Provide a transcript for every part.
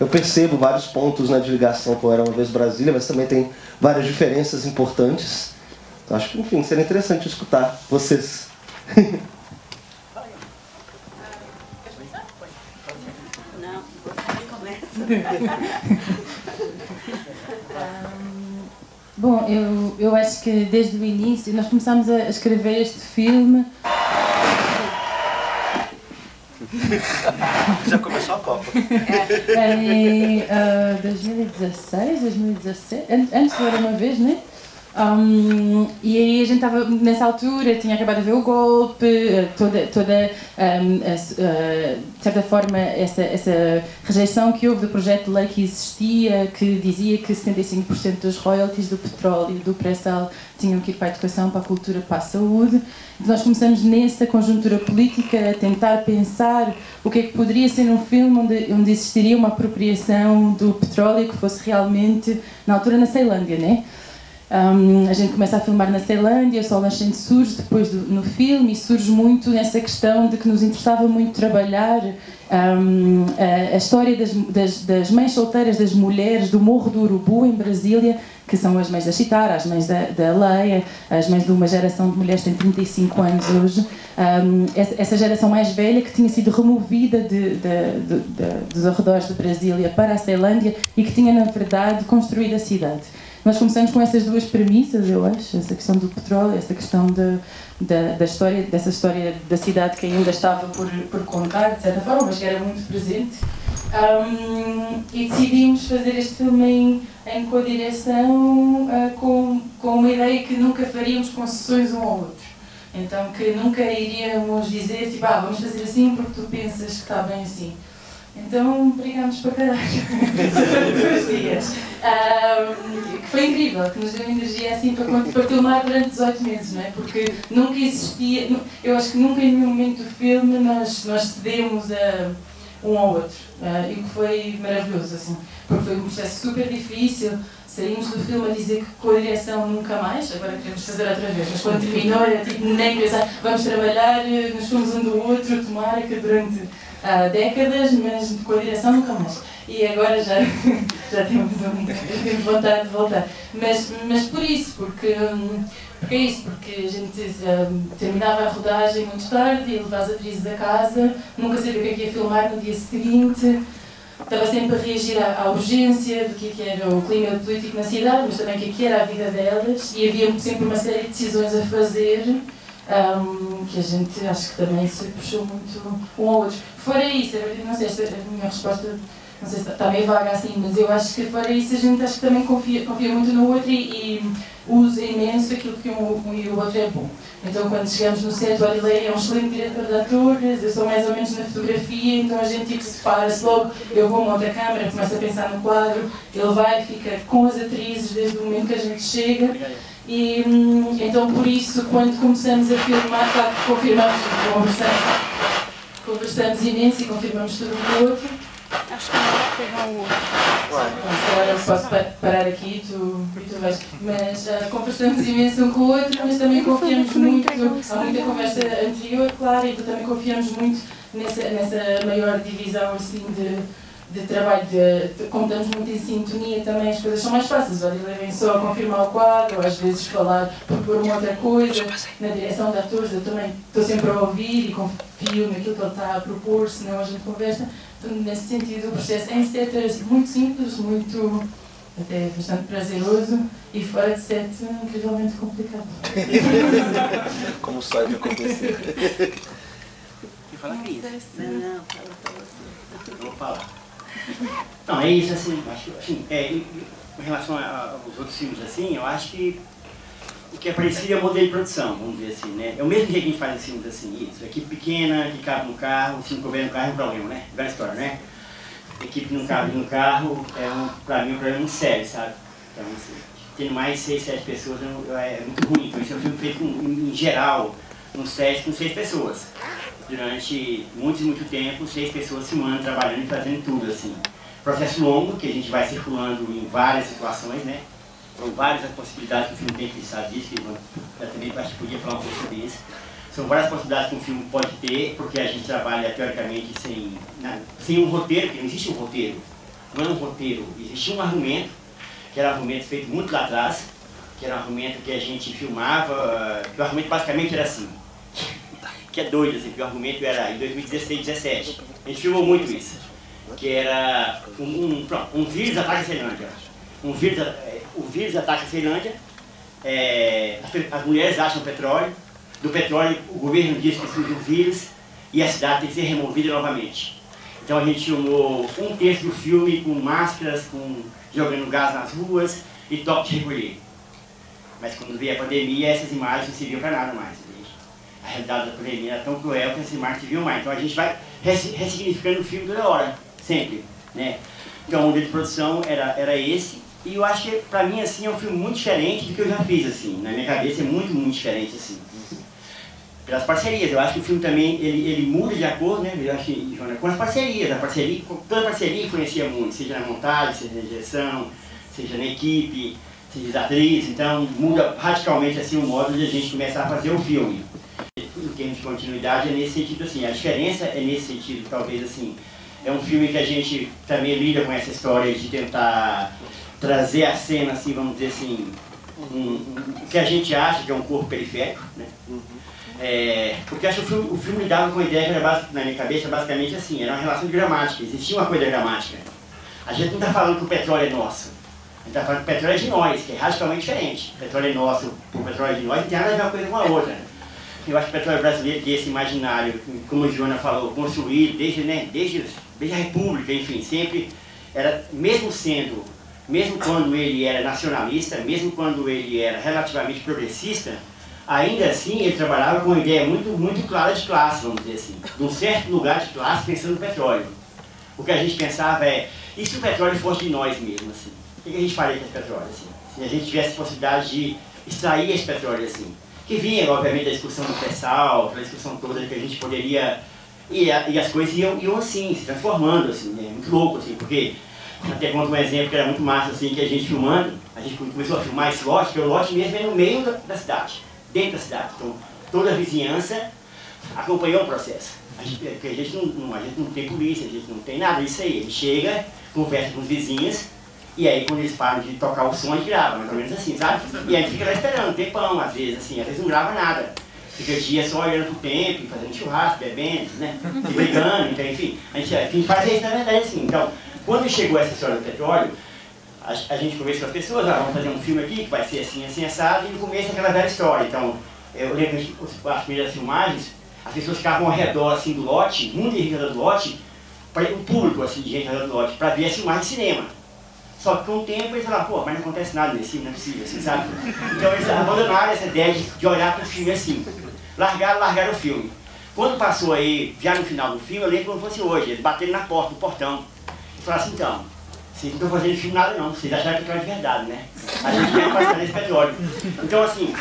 eu percebo vários pontos, né, de ligação com Era Uma Vez Brasília, mas também tem várias diferenças importantes. Então, acho que, enfim, seria interessante escutar vocês. Não, você começa. Bom, eu acho que desde o início nós começámos a escrever este filme. Já começou a Copa. Em 2016, 2017, antes de Era Uma Vez, né? E aí a gente estava, nessa altura, tinha acabado de ver o golpe, de certa forma, essa rejeição que houve do projeto de lei que existia, que dizia que 75% dos royalties do petróleo e do pré-sal tinham que ir para a educação, para a cultura, para a saúde. Então nós começamos nessa conjuntura política a tentar pensar o que é que poderia ser um filme onde existiria uma apropriação do petróleo que fosse realmente, na altura, na Ceilândia, né? A gente começa a filmar na Ceilândia, o Sol Nascente surge depois no filme e surge muito nessa questão de que nos interessava muito trabalhar a história das mães solteiras, das mulheres do Morro do Urubu, em Brasília, que são as mães da Chitara, as mães da Leia, as mães de uma geração de mulheres que tem 35 anos hoje. Essa geração mais velha que tinha sido removida dos arredores de Brasília para a Ceilândia e que tinha, na verdade, construído a cidade. Nós começamos com essas duas premissas, eu acho, essa questão do petróleo, essa questão dessa história da cidade que ainda estava por contar, de certa forma, mas que era muito presente. E decidimos fazer este filme em co-direção com uma ideia que nunca faríamos concessões um ao outro. Então, que nunca iríamos dizer, tipo, vamos fazer assim porque tu pensas que está bem assim. Então, brigámos para caralho, todos os dias. Que foi incrível, que nos deu energia assim para filmar durante 18 meses, não é? Porque nunca existia, eu acho que nunca em nenhum momento do filme nós cedemos um ao outro. E o que foi maravilhoso, assim, porque foi um processo super difícil. Saímos do filme a dizer que com a direção nunca mais, agora queremos fazer outra vez, mas quando terminou era tipo, nem pensar, vamos trabalhar nos filmes um do outro, tomara que durante décadas, mas com a direção nunca mais. E agora já temos vontade de voltar. Mas por isso, porque é isso, porque a gente terminava a rodagem muito tarde, ia levar as atrizes a casa, nunca sabia o que é que ia filmar no dia seguinte, estava sempre a reagir à urgência do que era o clima político na cidade, mas também o que era a vida delas, e havia sempre uma série de decisões a fazer. Que a gente acho que também se puxou muito um ao outro. Fora isso, não sei, esta é a minha resposta, não sei se está meio vaga assim, mas eu acho que fora isso a gente acho que também confia muito no outro e usa imenso aquilo que um e o outro é bom. Então quando chegamos no set, o Adilei é um excelente diretor de atores, eu sou mais ou menos na fotografia, então a gente tipo, separa-se logo, eu vou montar a câmera, começo a pensar no quadro, ele vai, fica com as atrizes desde o momento que a gente chega. E então por isso quando começamos a filmar, claro que conversamos imenso e confirmamos tudo um com o outro. Acho que não vai pegar o outro. Se calhar eu posso parar aqui e tu vais. Mas conversamos imenso um com o outro, mas também confiamos muito. Há muita conversa anterior, claro, e também confiamos muito nessa maior divisão assim, de trabalho, como estamos muito em sintonia também, as coisas são mais fáceis. Olha, levem só a confirmar o quadro, ou às vezes falar, propor uma outra coisa. Na direção de atores eu também estou sempre a ouvir e confio naquilo que ele está a propor, senão a gente conversa. Então, nesse sentido, o processo em set é muito simples, muito, até bastante prazeroso, e fora de set, incrivelmente complicado. Como sabe acontecer. E fala Cris. Não, fala para você. Eu vou falar. Então, é isso, assim, acho, assim, em relação aos outros filmes, assim, eu acho que o que é parecido é o modelo de produção, vamos dizer assim, né? É o mesmo jeito que a gente faz filmes assim, isso, equipe pequena, que cabe no carro, se não couber no carro é um problema, né? Velha história, né? Equipe não cabe no carro, pra mim, é um problema muito sério, sabe? Então, assim, tendo mais 6, 7 pessoas é muito ruim, então esse é um filme feito em geral, no set com 6 pessoas. Durante muito tempo, 6 pessoas filmando, trabalhando e fazendo tudo, assim. Processo longo, que a gente vai circulando em várias situações, né? São várias as possibilidades que o filme tem, que sabe disso, que eu também acho que podia falar um pouco sobre isso. São várias possibilidades que um filme pode ter, porque a gente trabalha, teoricamente, sem um roteiro, porque não existe um roteiro. não era um roteiro, existia um argumento, que era um argumento feito muito lá atrás, que era um argumento que a gente filmava, que o argumento basicamente era assim, que é doido, assim, que o argumento era em 2016, 2017, a gente filmou muito isso, que era um vírus ataca a Ceilândia, o vírus ataca a Ceilândia, as mulheres acham petróleo, do petróleo o governo diz que surgiu o vírus e a cidade tem que ser removida novamente. Então a gente filmou um terço do filme com máscaras, jogando gás nas ruas e toque de recolher. Mas quando veio a pandemia, essas imagens não serviam para nada mais. A realidade da pandemia era tão cruel que essas imagens não serviam mais. Então a gente vai ressignificando o filme toda hora, sempre, né? Então o modelo de produção era esse. E eu acho que, para mim, assim, é um filme muito diferente do que eu já fiz, assim. Na minha cabeça é muito, muito diferente, assim. Pelas parcerias, eu acho que o filme também, ele muda de acordo, né, eu acho que, Joana, com as parcerias. Toda parceria influencia muito, seja na montagem, seja na direção, seja na equipe, seja nas atrizes. Então, muda radicalmente, assim, o modo de a gente começar a fazer o filme. Em termos de continuidade, é nesse sentido, assim. A diferença é nesse sentido, talvez, assim. É um filme que a gente também lida com essa história de tentar trazer a cena, assim, vamos dizer assim, o que a gente acha que é um corpo periférico, né? Porque acho que o filme lidava com a ideia que era, na minha cabeça, basicamente assim, era uma relação de gramática, existia uma coisa gramática. A gente não está falando que o petróleo é nosso, a gente está falando que o petróleo é de nós, que é radicalmente diferente. O petróleo é nosso, o petróleo é de nós, não tem nada a ver uma coisa com a outra. Eu acho que o petróleo brasileiro tem esse imaginário, como a Joana falou, construído desde a República, enfim, sempre era, mesmo quando ele era nacionalista, mesmo quando ele era relativamente progressista, ainda assim ele trabalhava com uma ideia muito, muito clara de classe, vamos dizer assim, de um certo lugar de classe pensando no petróleo. O que a gente pensava é, e se o petróleo fosse de nós mesmo, assim? O que a gente faria com esse petróleo, assim? Se a gente tivesse a possibilidade de extrair esse petróleo, assim? Que vinha, obviamente, da discussão do pré-sal, da discussão toda que a gente poderia... E as coisas iam assim, se transformando, assim, né? Muito louco, assim, porque... Até conto um exemplo que era muito massa, assim, que a gente filmando, a gente começou a filmar esse lote, que o lote mesmo é no meio da cidade, dentro da cidade. Então, toda a vizinhança acompanhou o processo. Porque a gente não tem polícia, a gente não tem nada disso aí. A gente chega, conversa com os vizinhos, e aí quando eles param de tocar o som, a gente grava, mais ou menos assim, sabe? E a gente fica lá esperando, tempão, às vezes não grava nada. Fica o dia só olhando pro tempo, fazendo churrasco, bebendo, né? E brigando, então, enfim. A gente faz isso na verdade, assim. Então, quando chegou essa história do petróleo, a gente conversou com as pessoas, vamos fazer um filme aqui que vai ser assim, assim, assado, e no começo aquela velha história. Então, eu lembro que as primeiras filmagens, as pessoas ficavam ao redor assim, do lote, muito em redor do lote, para o público assim, de gente ao redor do lote, para ver as filmagens de cinema. Só que com o tempo eles falaram, pô, mas não acontece nada nesse filme, não é possível, assim, sabe? Então eles abandonaram essa ideia de olhar para o filme assim, largaram o filme. Quando passou aí, já no final do filme, eu lembro como fosse hoje, eles bateram na porta, no portão, e falaram assim, então, vocês não estão fazendo filme nada não, vocês acharam que era de verdade, né? A gente quer passar nesse petróleo. Então assim,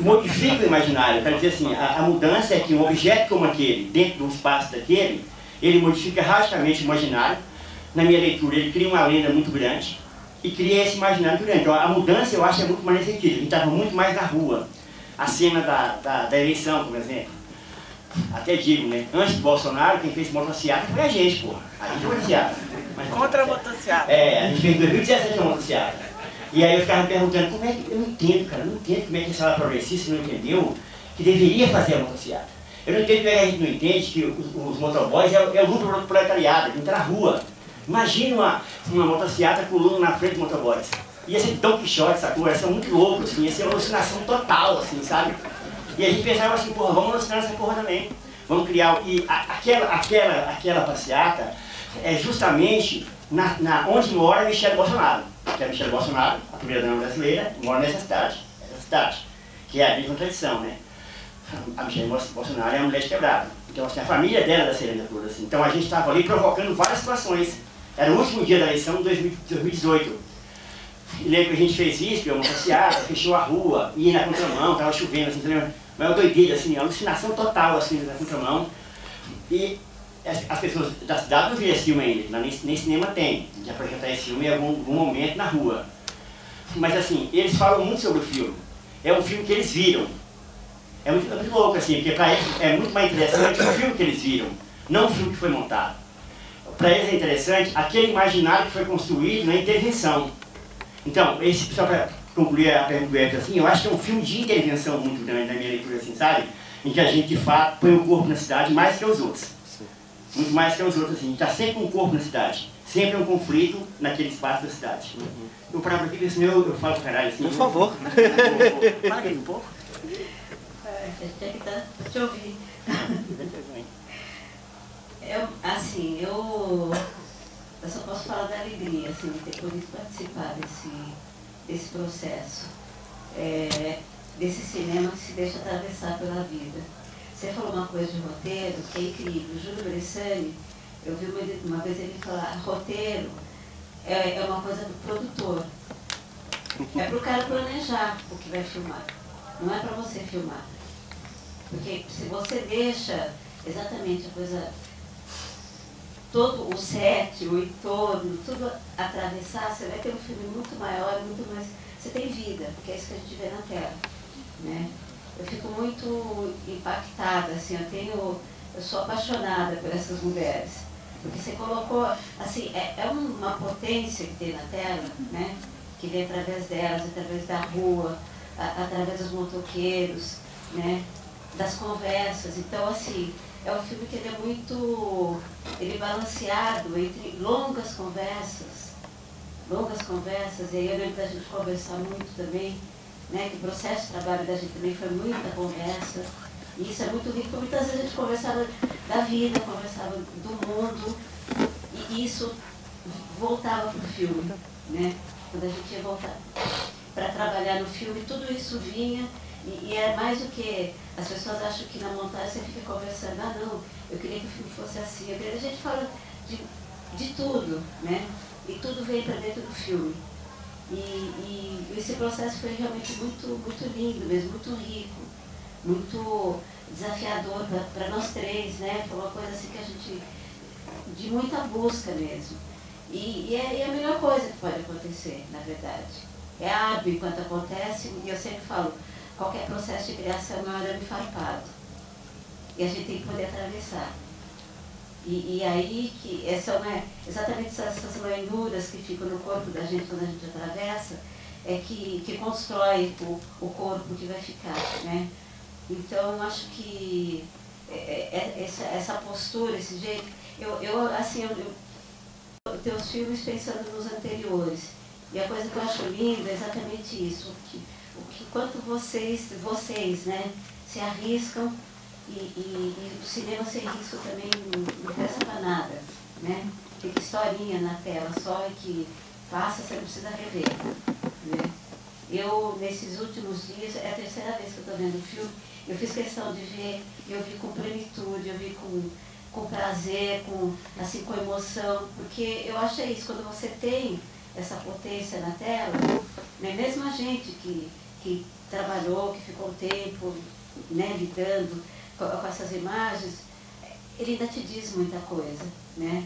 modifica o imaginário, quer dizer assim, a mudança é que um objeto como aquele, dentro do espaço daquele, ele modifica radicalmente o imaginário. Na minha leitura, ele cria uma lenda muito grande e cria esse imaginário muito grande. Então a mudança eu acho é muito mais nesse sentido, a gente estava muito mais na rua. A cena da eleição, por exemplo. Até digo, né? Antes do Bolsonaro, quem fez motociata foi a gente, porra. A gente foi motociata. Contra a motociata. A gente fez em 2017 uma motociata. E aí eu ficava me perguntando, como é que... Eu não entendo, cara, eu não entendo como é que essa progressista não entendeu que deveria fazer a motociata. Eu não entendo como é que a gente não entende que os motoboys é o luto do proletariado, a gente tá na rua. Imagina uma motociata pulando na frente do motoboys. Ia ser Don Quixote, sacou? Ia ser muito louco, assim, ia ser uma alucinação total, assim, sabe? E a gente pensava assim, porra, vamos alucinar essa porra também. Vamos criar... E aquela passeata é justamente onde mora Michele Bolsonaro. Que a Michele Bolsonaro, a primeira-dama brasileira, mora nessa cidade, que é a grande contradição, né? A Michele Bolsonaro é uma mulher de quebrada. Então, assim, a família dela é da Ceilândia toda, assim. Então a gente estava ali provocando várias situações. Era o último dia da eleição de 2018. E lembro que a gente fez isso, uma passeata, fechou a rua, ia na contramão, estava chovendo, assim, entendeu? Mas uma doideira, assim, alucinação total, assim, na contramão. E as pessoas da cidade não viram esse filme ainda, nem cinema tem, de apresentar esse filme em algum momento na rua. Mas, assim, eles falam muito sobre o filme. É um filme que eles viram. É muito louco, assim, porque para eles é muito mais interessante o filme que eles viram, não o filme que foi montado. para eles é interessante aquele imaginário que foi construído na intervenção. Então, só para concluir a pergunta assim, eu acho que é um filme de intervenção muito grande na minha leitura, assim, sabe? Em que a gente, de fato, põe o corpo na cidade mais que os outros. Muito mais que os outros, assim. A gente está sempre com o corpo na cidade. Sempre um conflito naquele espaço da cidade. Eu paro aqui, porque senão eu falo pra caralho, assim. Por favor. Para aqui um pouco. Tem que te ouvir. Eu só posso falar da alegria, assim, de ter podido participar desse processo. Desse cinema que se deixa atravessar pela vida. Você falou uma coisa de roteiro que é incrível. O Júlio Bressani, eu vi uma vez ele falar, roteiro é uma coisa do produtor. É para o cara planejar o que vai filmar. Não é para você filmar. Porque se você deixa exatamente a coisa, todo o set, o entorno, tudo atravessar, você vai ter um filme muito maior, muito mais... Você tem vida, porque é isso que a gente vê na tela. Né? Eu fico muito impactada, assim, eu sou apaixonada por essas mulheres, porque você colocou, assim, é uma potência que tem na tela, né? Que vem através delas, através da rua, através dos motoqueiros, né? Das conversas. Então, assim, é um filme que ele é muito, ele é balanceado entre longas conversas, e aí eu lembro da gente conversar muito também, né, que o processo de trabalho da gente também foi muita conversa, e isso é muito rico, muitas vezes a gente conversava da vida, conversava do mundo, e isso voltava para o filme, né? Quando a gente ia voltar para trabalhar no filme, tudo isso vinha, e é mais do que as pessoas acham que na montagem você fica conversando, não, eu queria que o filme fosse assim, a gente fala de tudo, né? E tudo veio para dentro do filme. E esse processo foi realmente muito, muito lindo mesmo, muito rico, muito desafiador para nós três, né? Foi uma coisa assim que a gente, de muita busca mesmo. E é a melhor coisa que pode acontecer, na verdade. É árduo enquanto acontece, e eu sempre falo, qualquer processo de criação é um arame farpado. E a gente tem que poder atravessar. E aí, são exatamente essas loinuras que ficam no corpo da gente quando a gente atravessa, é que constrói o corpo que vai ficar, né? Então, acho que essa postura, esse jeito... Eu tenho os filmes pensando nos anteriores, e a coisa que eu acho linda é exatamente isso, quanto vocês, né, se arriscam. E o cinema sem risco também não presta para nada, né? Fica historinha na tela só e que passa, você não precisa rever, né? Eu, nesses últimos dias, é a terceira vez que eu estou vendo o filme, eu fiz questão de ver, eu vi com plenitude, eu vi com prazer, com emoção, porque eu acho isso, quando você tem essa potência na tela, né? Mesmo a gente que trabalhou, que ficou um tempo, né, lidando com essas imagens, ele ainda te diz muita coisa, né?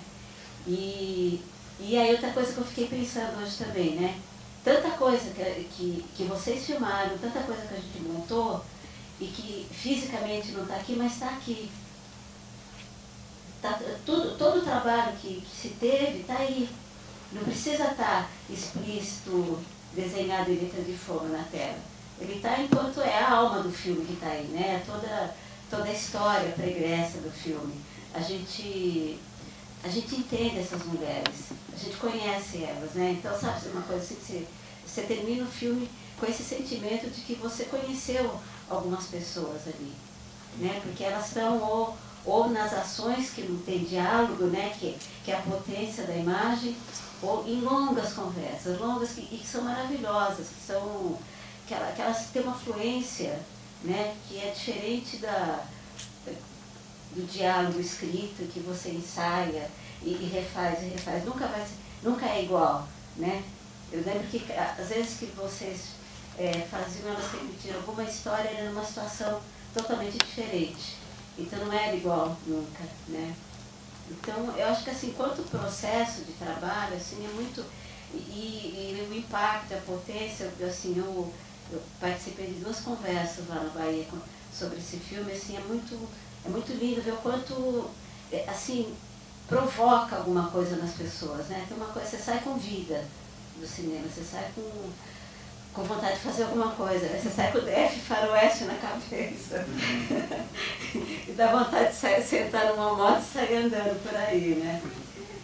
E aí outra coisa que eu fiquei pensando hoje também, né? Tanta coisa que vocês filmaram, tanta coisa que a gente montou e que fisicamente não está aqui, mas está aqui. Todo o trabalho que se teve está aí. Não precisa estar explícito, desenhado em letra de fogo na tela. Ele está enquanto é a alma do filme que está aí, né? Toda a história pregressa do filme. A gente entende essas mulheres, a gente conhece elas, né? Então, sabe, uma coisa assim, você termina o filme com esse sentimento de que você conheceu algumas pessoas ali, né? Porque elas estão ou nas ações que não tem diálogo, né? Que é a potência da imagem, ou em longas conversas, e que são maravilhosas, que elas têm uma fluência, né, que é diferente do diálogo escrito que você ensaia e refaz, nunca é igual, né? Eu lembro que às vezes que vocês faziam, elas repetiram alguma história, era numa situação totalmente diferente, então não era igual nunca, né? Então eu acho que assim, quanto processo de trabalho, assim, é muito, e o impacto, a potência, assim, eu participei de 2 conversas lá na Bahia sobre esse filme, assim, é muito lindo ver o quanto, assim, provoca alguma coisa nas pessoas, né? Tem uma coisa, você sai com vida do cinema, você sai com vontade de fazer alguma coisa, né? Você sai com o DF faroeste na cabeça e dá vontade de sentar numa moto e sair andando por aí, né?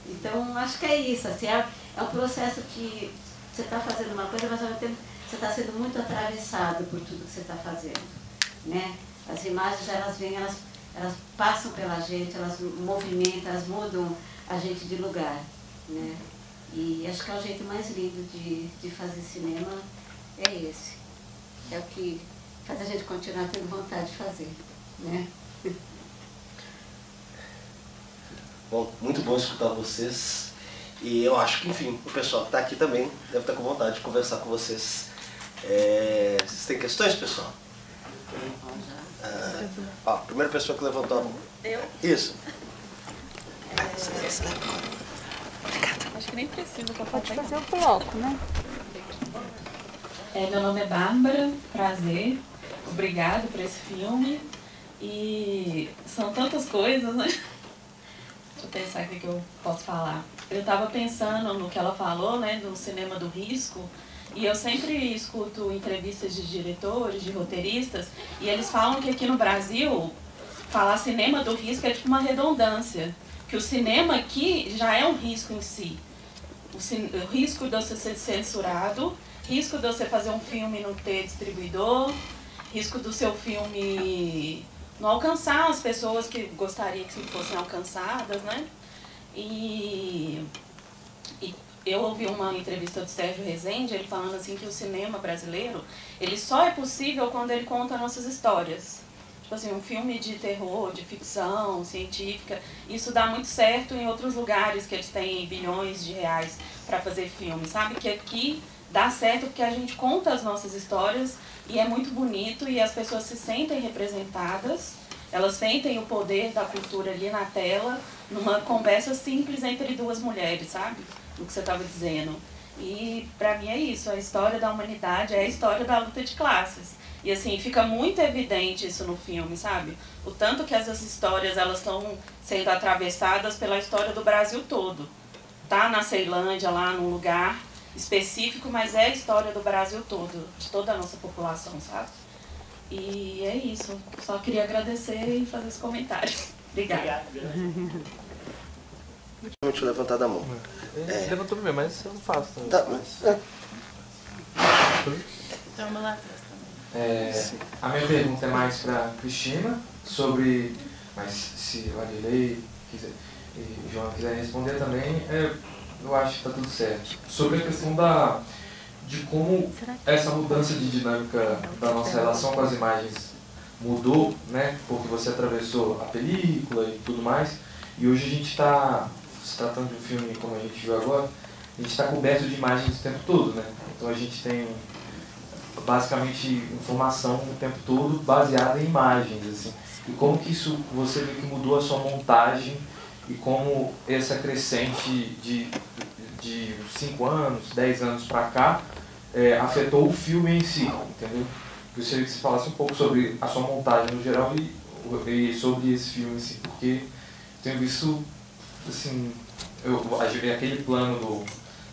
Então, acho que é isso, assim, é um processo que você está fazendo uma coisa, mas ao mesmo tempo você está sendo muito atravessado por tudo que você está fazendo, né? As imagens, elas vêm, elas passam pela gente, elas movimentam, elas mudam a gente de lugar, né? E acho que é o jeito mais lindo de fazer cinema, é esse. É o que faz a gente continuar tendo vontade de fazer, né? Bom, muito bom escutar vocês. E eu acho que, enfim, o pessoal que está aqui também deve estar com vontade de conversar com vocês. Vocês têm questões, pessoal? Ó, a primeira pessoa que levantou a mão. Eu? Isso. Acho que nem precisa pra Pode fazer o bloco, né? Meu nome é Bárbara, prazer, obrigado por esse filme. E são tantas coisas, né? Deixa eu pensar o que eu posso falar. Eu estava pensando no que ela falou, né, do cinema do risco, e eu sempre escuto entrevistas de diretores, de roteiristas, e eles falam que aqui no Brasil, falar cinema do risco é tipo uma redundância, que o cinema aqui já é um risco em si. O risco de você ser censurado, risco de você fazer um filme e não ter distribuidor, risco do seu filme não alcançar as pessoas que gostaria que fossem alcançadas, né? E eu ouvi uma entrevista do Sérgio Rezende, ele falando assim que o cinema brasileiro, ele só é possível quando ele conta nossas histórias. Tipo assim, um filme de terror, de ficção, científica, isso dá muito certo em outros lugares que eles têm bilhões de reais para fazer filme, sabe? Que aqui dá certo porque a gente conta as nossas histórias e é muito bonito e as pessoas se sentem representadas, elas sentem o poder da cultura ali na tela, numa conversa simples entre duas mulheres, sabe? No que você estava dizendo. E pra mim é isso, a história da humanidade é a história da luta de classes. E assim, fica muito evidente isso no filme, sabe? O tanto que essas histórias, elas estão sendo atravessadas pela história do Brasil todo. Tá na Ceilândia, lá num lugar específico, mas é a história do Brasil todo, de toda a nossa população, sabe? E é isso, só queria agradecer e fazer esse comentário. Obrigada. Deixa eu levantar da mão. Levantou primeiro, mas eu não faço. Tá. Vamos lá atrás também. A minha pergunta é mais para Cristina, sobre, mas se o Adilei e o João quiserem responder também, eu acho que está tudo certo. Sobre a questão de como essa mudança de dinâmica da nossa relação com as imagens mudou, né? Porque você atravessou a película e tudo mais, e hoje a gente está, se tratando de um filme como a gente viu agora, a gente está coberto de imagens o tempo todo, né? Então a gente tem basicamente informação o tempo todo baseada em imagens, assim. E como que isso, você vê que mudou a sua montagem e como essa crescente de 5 anos, 10 anos para cá afetou o filme em si, entendeu? Gostaria que você falasse um pouco sobre a sua montagem no geral e sobre esse filme em si, porque tenho visto, assim, aquele plano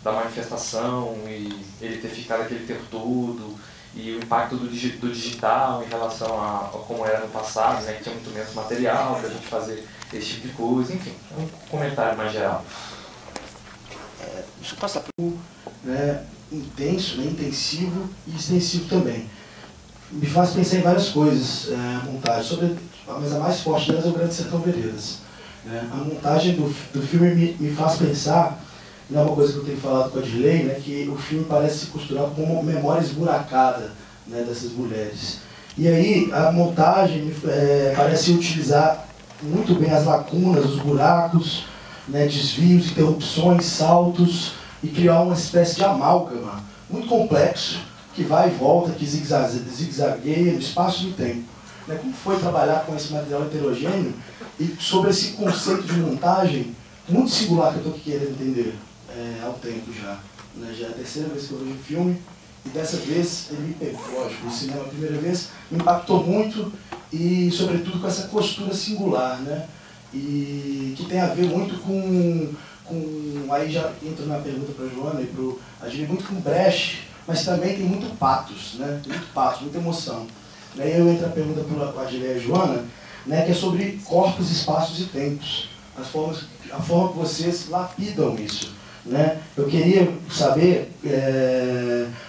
da manifestação e ele ter ficado aquele tempo todo, e o impacto do digital em relação a como era no passado, né, que tinha muito menos material para a gente fazer esse tipo de coisa, enfim, um comentário mais geral. Deixa eu passar por... intenso, né, intensivo e extensivo também. Me faz pensar em várias coisas a montagem, mas a mais forte delas é o Grande Sertão Veredas. A montagem do filme me faz pensar, não é uma coisa que eu tenho falado com a Adilei, né, que o filme parece se costurar com uma memória esburacada, né, dessas mulheres. E aí a montagem parece utilizar muito bem as lacunas, os buracos, né, desvios, interrupções, saltos, e criar uma espécie de amálgama muito complexo, que vai e volta, que zigue-zagueia no espaço e no tempo. Como foi trabalhar com esse material heterogêneo e sobre esse conceito de montagem muito singular que eu estou querendo entender há um tempo já. Já é a terceira vez que eu vejo o filme e dessa vez ele me pegou, lógico, no cinema a primeira vez, me impactou muito e sobretudo com essa costura singular, né? e que tem a ver muito com aí já entra na pergunta para a Joana e para o Adilei, muito com Brecht, mas também tem muito patos, né? Tem muito patos, muita emoção. Daí eu entro a pergunta para a Adilei e a Joana, né, que é sobre corpos, espaços e tempos. A forma que vocês lapidam isso. Né? Eu queria saber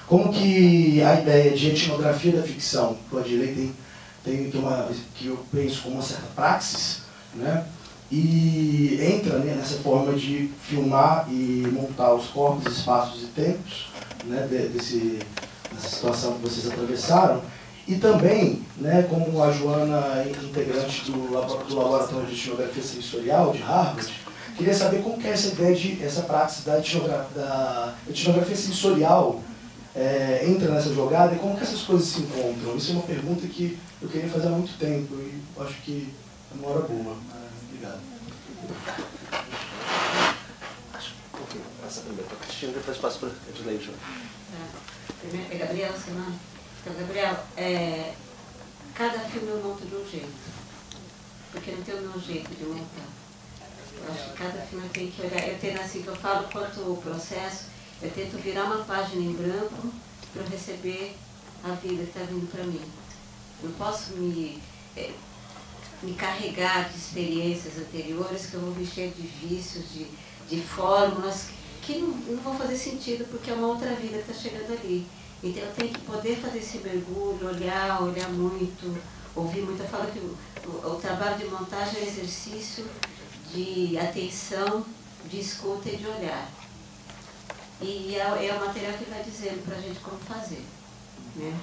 como que a ideia de etnografia da ficção, que o Adilei tem que eu penso como uma certa praxis, né? E entra, né, nessa forma de filmar e montar os corpos, espaços e tempos, né, dessa situação que vocês atravessaram. E também, né, como a Joana, integrante do Laboratório de Etnografia Sensorial de Harvard, queria saber como que é essa ideia essa prática da etnografia sensorial entra nessa jogada e como que essas coisas se encontram. Isso é uma pergunta que eu queria fazer há muito tempo e acho que é uma hora boa. Obrigado. Passa primeiro para a Cristina, depois passo para a Adilei. Primeiro é Gabriela Semana. Então, Gabriela, cada filme eu monto de um jeito, porque não tem o meu jeito de montar. Eu acho que cada filme eu tenho que olhar. Eu tenho assim que eu falo quanto o processo, eu tento virar uma página em branco para eu receber a vida que está vindo para mim. Não posso me carregar de experiências anteriores que eu vou me cheio de vícios, de fórmulas que não vão fazer sentido porque é uma outra vida que está chegando ali. Então eu tenho que poder fazer esse mergulho, olhar muito, ouvir muito. Eu falo que o trabalho de montagem é um exercício de atenção, de escuta e de olhar. E é o material que vai dizendo para a gente como fazer. Né?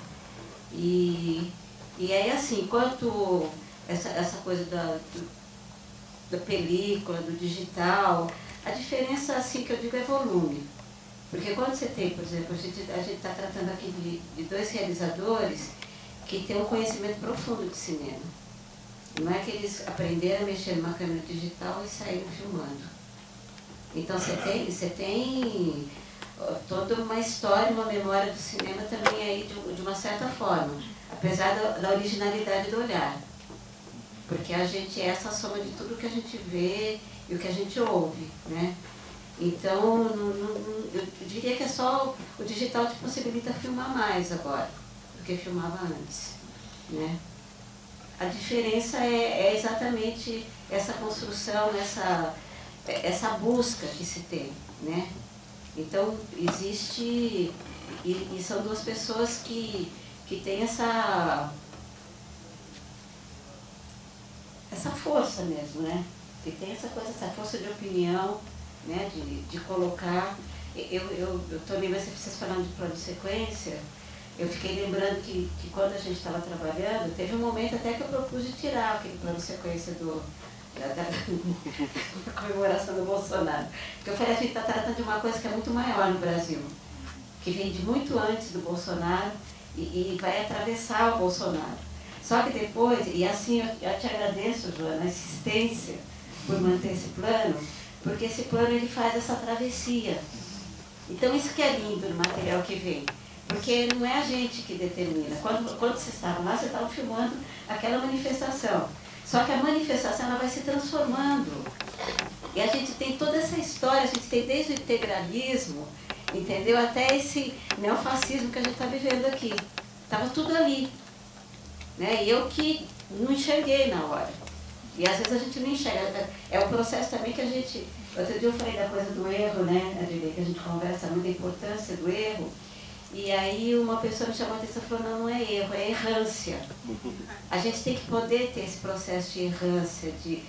E aí assim, quanto essa coisa da película, do digital, a diferença assim que eu digo é volume. Porque quando você tem, por exemplo, a gente está tratando aqui de dois realizadores que têm um conhecimento profundo de cinema. Não é que eles aprenderam a mexer numa câmera digital e saíram filmando. Então você tem toda uma história, uma memória do cinema também aí de uma certa forma, apesar da originalidade do olhar. Porque a gente é essa soma de tudo que a gente vê e o que a gente ouve, né? Então, eu diria que é só o digital te possibilita filmar mais agora do que filmava antes, né? A diferença é exatamente essa construção, essa busca que se tem, né? Então, existe, e são duas pessoas que têm essa força mesmo, né? Que tem essa força de opinião, né? De colocar. Eu estou lembrando, vocês falando de plano de sequência, eu fiquei lembrando que quando a gente estava trabalhando, teve um momento até que eu propus de tirar aquele plano de sequência da comemoração do Bolsonaro. Porque eu falei, a gente está tratando de uma coisa que é muito maior no Brasil, que vem de muito antes do Bolsonaro e vai atravessar o Bolsonaro. Só que depois, e assim eu te agradeço, Joana, a insistência por manter esse plano, porque esse plano ele faz essa travessia. Então isso que é lindo no material que vem, porque não é a gente que determina. Quando vocês estavam lá, vocês estavam filmando aquela manifestação. Só que a manifestação ela vai se transformando. E a gente tem toda essa história, a gente tem desde o integralismo, entendeu? Até esse neofascismo que a gente está vivendo aqui. Estava tudo ali. Né? E eu que não enxerguei na hora. E às vezes a gente não enxerga. É o processo também que a gente... Outro dia eu falei da coisa do erro, né, Adilei, que a gente conversa muito a importância do erro. E aí uma pessoa me chamou a atenção e falou, não é erro, é errância. A gente tem que poder ter esse processo de errância, de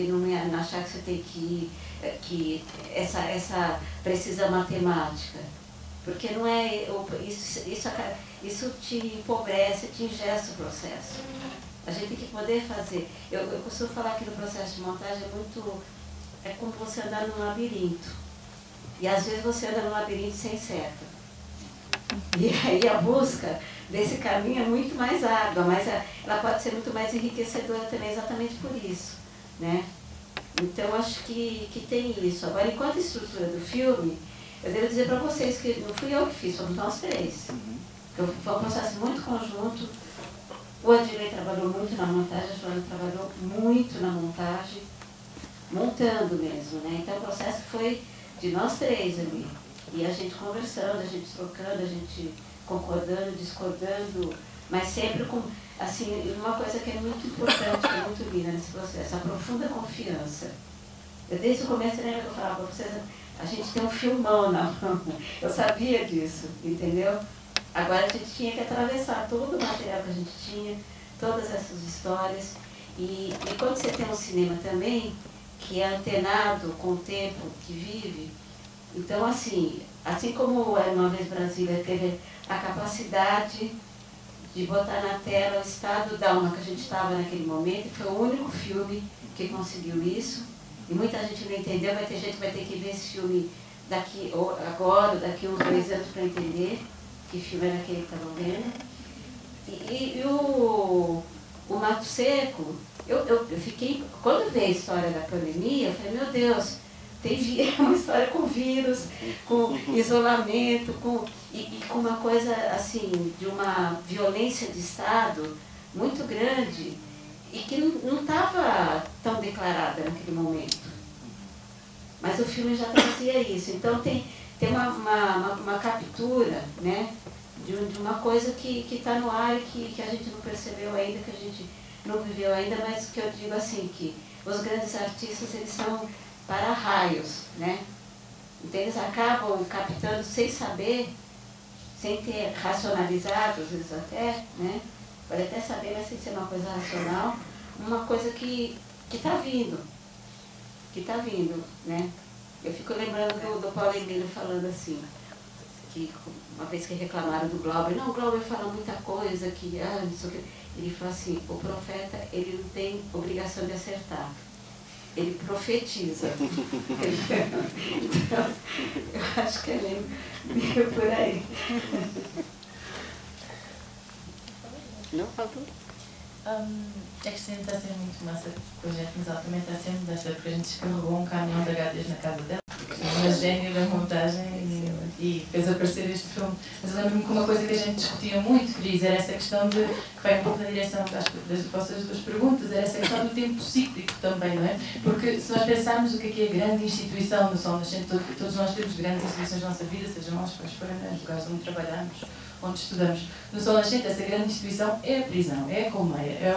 não achar que você tem que essa precisão matemática. Porque não é... Isso te empobrece, te ingesta o processo. A gente tem que poder fazer. Eu costumo falar que no processo de montagem é como você andar num labirinto. E às vezes você anda num labirinto sem seta. E aí a busca desse caminho é muito mais árdua, mas ela pode ser muito mais enriquecedora também, exatamente por isso. Né? Então acho que tem isso. Agora, enquanto estrutura do filme, eu devo dizer para vocês que não fui eu que fiz, fomos nós três. Foi um processo muito conjunto. O Adilei trabalhou muito na montagem, a Joana trabalhou muito na montagem. montando mesmo, né? Então o processo foi de nós três ali. E a gente conversando, a gente trocando, a gente concordando, discordando, mas sempre com, assim, uma coisa que é muito importante, que é muito linda nesse processo, a profunda confiança. Eu desde o começo, lembra que eu falava para vocês, a gente tem um filmão na mão, eu sabia disso, entendeu? Agora a gente tinha que atravessar todo o material que a gente tinha, todas essas histórias, e quando você tem um cinema também, que é antenado com o tempo que vive, então assim como Era Uma Vez Brasília teve a capacidade de botar na tela o estado da alma que a gente estava naquele momento, e foi o único filme que conseguiu isso, e muita gente não entendeu, vai ter gente que vai ter que ver esse filme daqui, ou agora, ou daqui uns 2 anos para entender que filme era aquele que estavam vendo. E o Mato Seco, eu fiquei, quando veio a história da pandemia, eu falei, meu Deus, tem uma história com vírus, com isolamento, e com uma coisa assim, de uma violência de Estado muito grande e que não estava tão declarada naquele momento. Mas o filme já trazia isso. Então tem uma captura, né, de uma coisa que está no ar e que a gente não percebeu ainda, que a gente não viveu ainda, mas que eu digo assim, que os grandes artistas, eles são para-raios, né? Então eles acabam captando sem saber, sem ter racionalizado, às vezes até, né? Pode até saber, mas sem ser uma coisa racional, uma coisa que está vindo, né? Eu fico lembrando do Paulo Emílio falando assim, que uma vez que reclamaram do Glauber, não, o Glauber fala muita coisa, que não sei o que. Ele fala assim, o profeta, ele não tem obrigação de acertar, ele profetiza. Então, eu acho que é meio por aí. Não, faltou? A Cristina está a ser muito massa com o projeto, mas ela também está a ser modesta, porque a gente descarregou um caminhão de HDs na casa dela, uma gênia da montagem, e fez aparecer este filme. Mas eu lembro-me que uma coisa que a gente discutia muito, Cris, era essa questão de, que vai um pouco na direção das vossas duas perguntas, era essa questão do tempo cíclico também, não é? Porque se nós pensarmos o que é a grande instituição no Sol Nascente, todos nós temos grandes instituições na nossa vida, sejam nós quais forem, nos lugares onde trabalhamos, onde estudamos. No Sol Nascente, essa grande instituição é a prisão, é a colmeia, é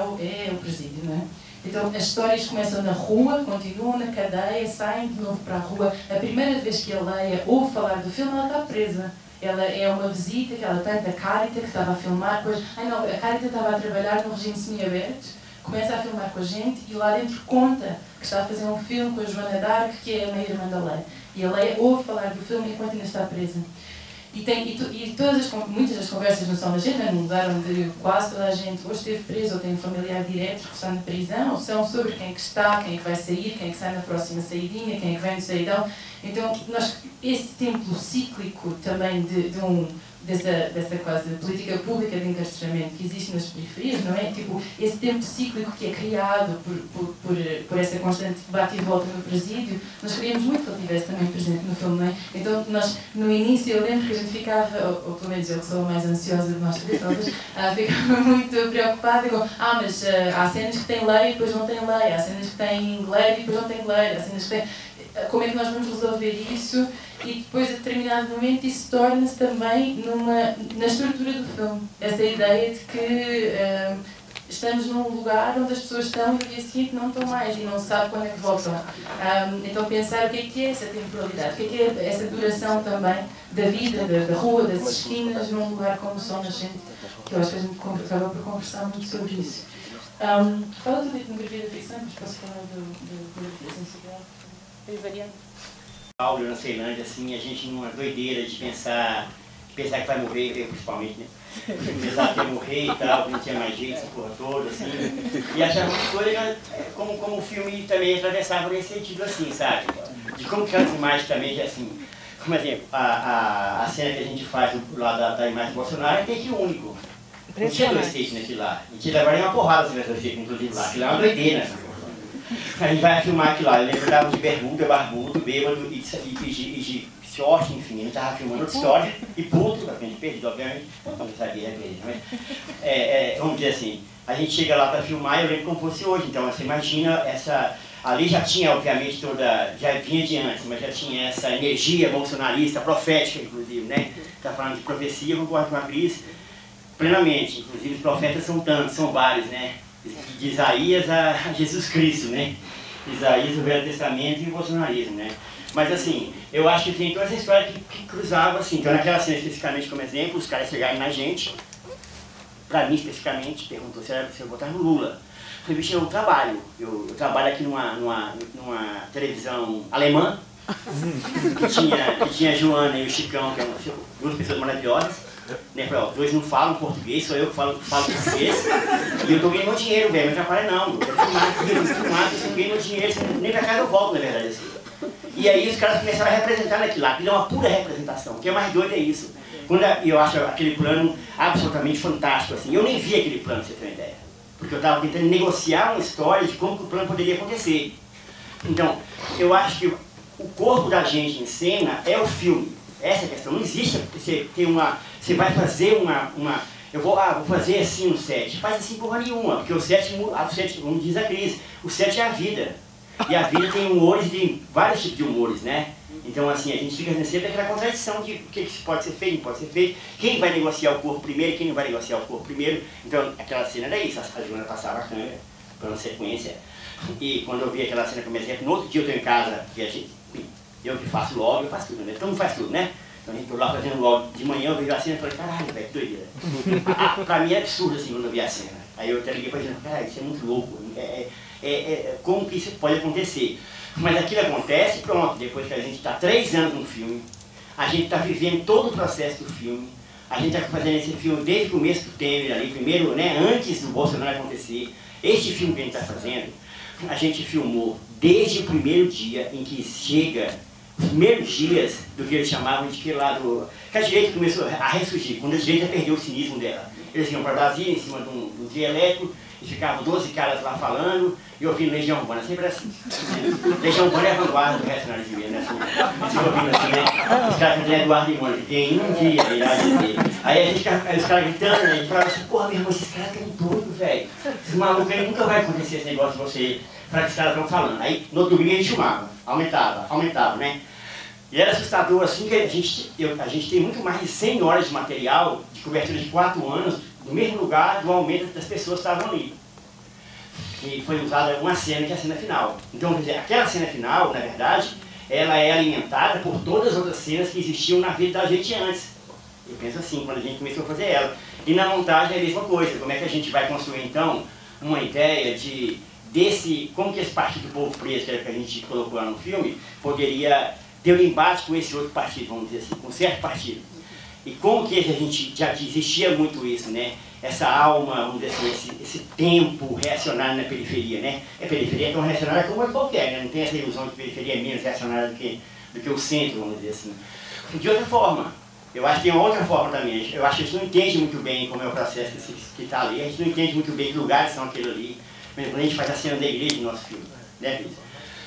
o presídio, não é? Então, as histórias começam na rua, continuam na cadeia, saem de novo para a rua. A primeira vez que a Leia ouve falar do filme, ela está presa. Ela é uma visita que ela tem da Carita, que estava a filmar. Depois, a Carita estava a trabalhar no regime semi-aberto, começa a filmar com a gente e lá dentro conta que está a fazer um filme com a Joana d'Arc, que é a meia-irmã da Leia. E a Leia ouve falar do filme enquanto ainda está presa. Muitas das conversas no Sol Nascente não mudaram de quase toda a gente ou esteve preso ou tem um familiar direto que está na prisão, ou são sobre quem é que está, quem é que vai sair, quem é que sai na próxima saidinha, quem é que vem no saidão. Então, esse tempo cíclico também dessa quase política pública de encarceramento que existe nas periferias, não é? Tipo, esse tempo cíclico que é criado por essa constante bate e volta no presídio, nós queríamos muito que ele estivesse também presente no filme, não é? Então, nós, no início, eu lembro que a gente ficava, ou pelo menos eu que sou a mais ansiosa de nós três, talvez, ficava muito preocupada com, mas há cenas que têm lei e depois não têm lei, há cenas que têm lei e depois não têm lei, há cenas que têm... Como é que nós vamos resolver isso? E depois, a determinado momento, isso torna-se também na estrutura do filme. Essa ideia de que estamos num lugar onde as pessoas estão e no dia seguinte não estão mais e não se sabe quando é que voltam. Então, pensar o que é essa temporalidade, o que é essa duração também da vida, da rua, das esquinas, num lugar como o Sol Nascente, que eu acho que a gente acaba por conversar muito sobre isso. Fala do etnografia da ficção, mas posso falar do sensibilidade? Paulo, na Ceilândia, assim, a gente numa doideira de pensar que vai morrer, eu principalmente, né? Pensar que ia morrer e tal, que não tinha mais jeito, essa porra toda, assim. E achava uma coisa como o filme também atravessava nesse sentido, assim, sabe? De como que as imagens também, assim, como exemplo, a cena que a gente faz lá da imagem do Bolsonaro é take único. Não tinha dois takes naquilo lá. A gente levaria uma porrada se tivesse dois takes, inclusive lá. Aquilo lá é uma doideira. A gente vai filmar aquilo lá. Eu lembro que eu estava de bermuda, barbudo, bêbado e sorte, enfim, ele estava filmando outra história, e puto, a gente perdido, obviamente, eu não sabia, mas, vamos dizer assim, a gente chega lá para filmar e eu lembro como fosse hoje, então você imagina ali já tinha, obviamente, já vinha de antes, mas já tinha essa energia bolsonarista, profética, inclusive, né? Está falando de profecia, eu concordo com a Cris plenamente, inclusive os profetas são tantos, são vários, né? De Isaías a Jesus Cristo, né? Isaías, o Velho Testamento e o bolsonarismo, né? Mas assim, eu acho que tem toda essa história que cruzava, assim, então naquela cena especificamente como exemplo, os caras chegaram na gente, pra mim especificamente, perguntou se eu botar no Lula. Eu falei, bicho, eu trabalho trabalho aqui numa televisão alemã, que tinha a Joana e o Chicão, que eram duas pessoas maravilhosas, né? Falei, ó, os dois não falam português, sou eu que falo português, e eu tô ganhando meu dinheiro, velho, não atrapalha não, eu quero filmar, se não ganho meu dinheiro, nem pra casa eu volto, na verdade, assim. E aí os caras começaram a representar naquilo lá, aquilo é uma pura representação, o que é mais doido é isso. Quando eu acho aquele plano absolutamente fantástico, assim, eu nem vi aquele plano, pra você ter uma ideia, porque eu estava tentando negociar uma história de como que o plano poderia acontecer. Então, eu acho que o corpo da gente em cena é o filme, essa é a questão, não existe você vai fazer eu vou fazer assim no set, faz assim porra nenhuma, porque o set, como diz a Cris, o set é a vida, e a vida tem humores, tem vários tipos de humores, né? Então, assim, a gente fica sempre naquela contradição de o que pode ser feito, não pode ser feito, quem vai negociar o corpo primeiro e quem não vai negociar o corpo primeiro. Então, aquela cena era isso, a Joana passava a câmera, plano sequência, e quando eu vi aquela cena como exemplo, no outro dia eu estou em casa, eu que faço logo, eu faço tudo, né? Todo mundo faz tudo, né? Então a gente lá fazendo logo, de manhã eu vejo a cena e falei, caralho, velho, que doideira. Pra mim é absurdo, assim, quando eu vi a cena. Aí eu até liguei pra ele, caralho, isso é muito louco, como que isso pode acontecer? Mas aquilo acontece, pronto, depois que a gente está 3 anos no filme, a gente está vivendo todo o processo do filme, a gente está fazendo esse filme desde o começo do Temer ali, primeiro, né, antes do Bolsonaro acontecer. Este filme que a gente está fazendo, a gente filmou desde o primeiro dia em que chega, os primeiros dias do que eles chamavam de que lá do... que a direita começou a ressurgir, quando a direita perdeu o cinismo dela. Eles iam para Brasília, em cima de um trio elétrico, e ficavam 12 caras lá falando, e ouvindo Legião Urbana, sempre assim. Legião Urbana é a vanguarda do racionalismo mesmo, né? Assim, ouvindo assim, né? Os caras cantando Eduardo e Mônica, tem um dia, irá dizer. Aí os caras gritando, né? A gente falava assim, porra, meu irmão, esses caras estão doidos, velho. Esses malucos aí nunca vai acontecer esse negócio de você, para que os caras estão falando. Aí no outro domingo a gente filmava, aumentava, né? E era assustador, assim, que a gente tem muito mais de 100 horas de material, de cobertura de 4 anos, no mesmo lugar do aumento das pessoas que estavam ali. E foi usada uma cena que é a cena final. Então, quer dizer, aquela cena final, na verdade, ela é alimentada por todas as outras cenas que existiam na vida da gente antes. Eu penso assim, quando a gente começou a fazer ela. E na montagem é a mesma coisa. Como é que a gente vai construir, então, uma ideia como que esse Partido do Povo Preso, que a gente colocou lá no filme, poderia ter um embate com esse outro partido, vamos dizer assim, com um certo partido. E como que a gente já existia muito isso, né? Essa alma, vamos dizer assim, esse tempo reacionário na periferia, né? A periferia é tão reacionária como qualquer, né? Não tem essa ilusão de periferia é menos reacionária do que o centro, vamos dizer assim. De outra forma, eu acho que tem uma outra forma também. Eu acho que a gente não entende muito bem como é o processo que está ali, a gente não entende muito bem que lugares são aqueles ali. Quando a gente faz a cena da igreja no nosso filme, né, Cris?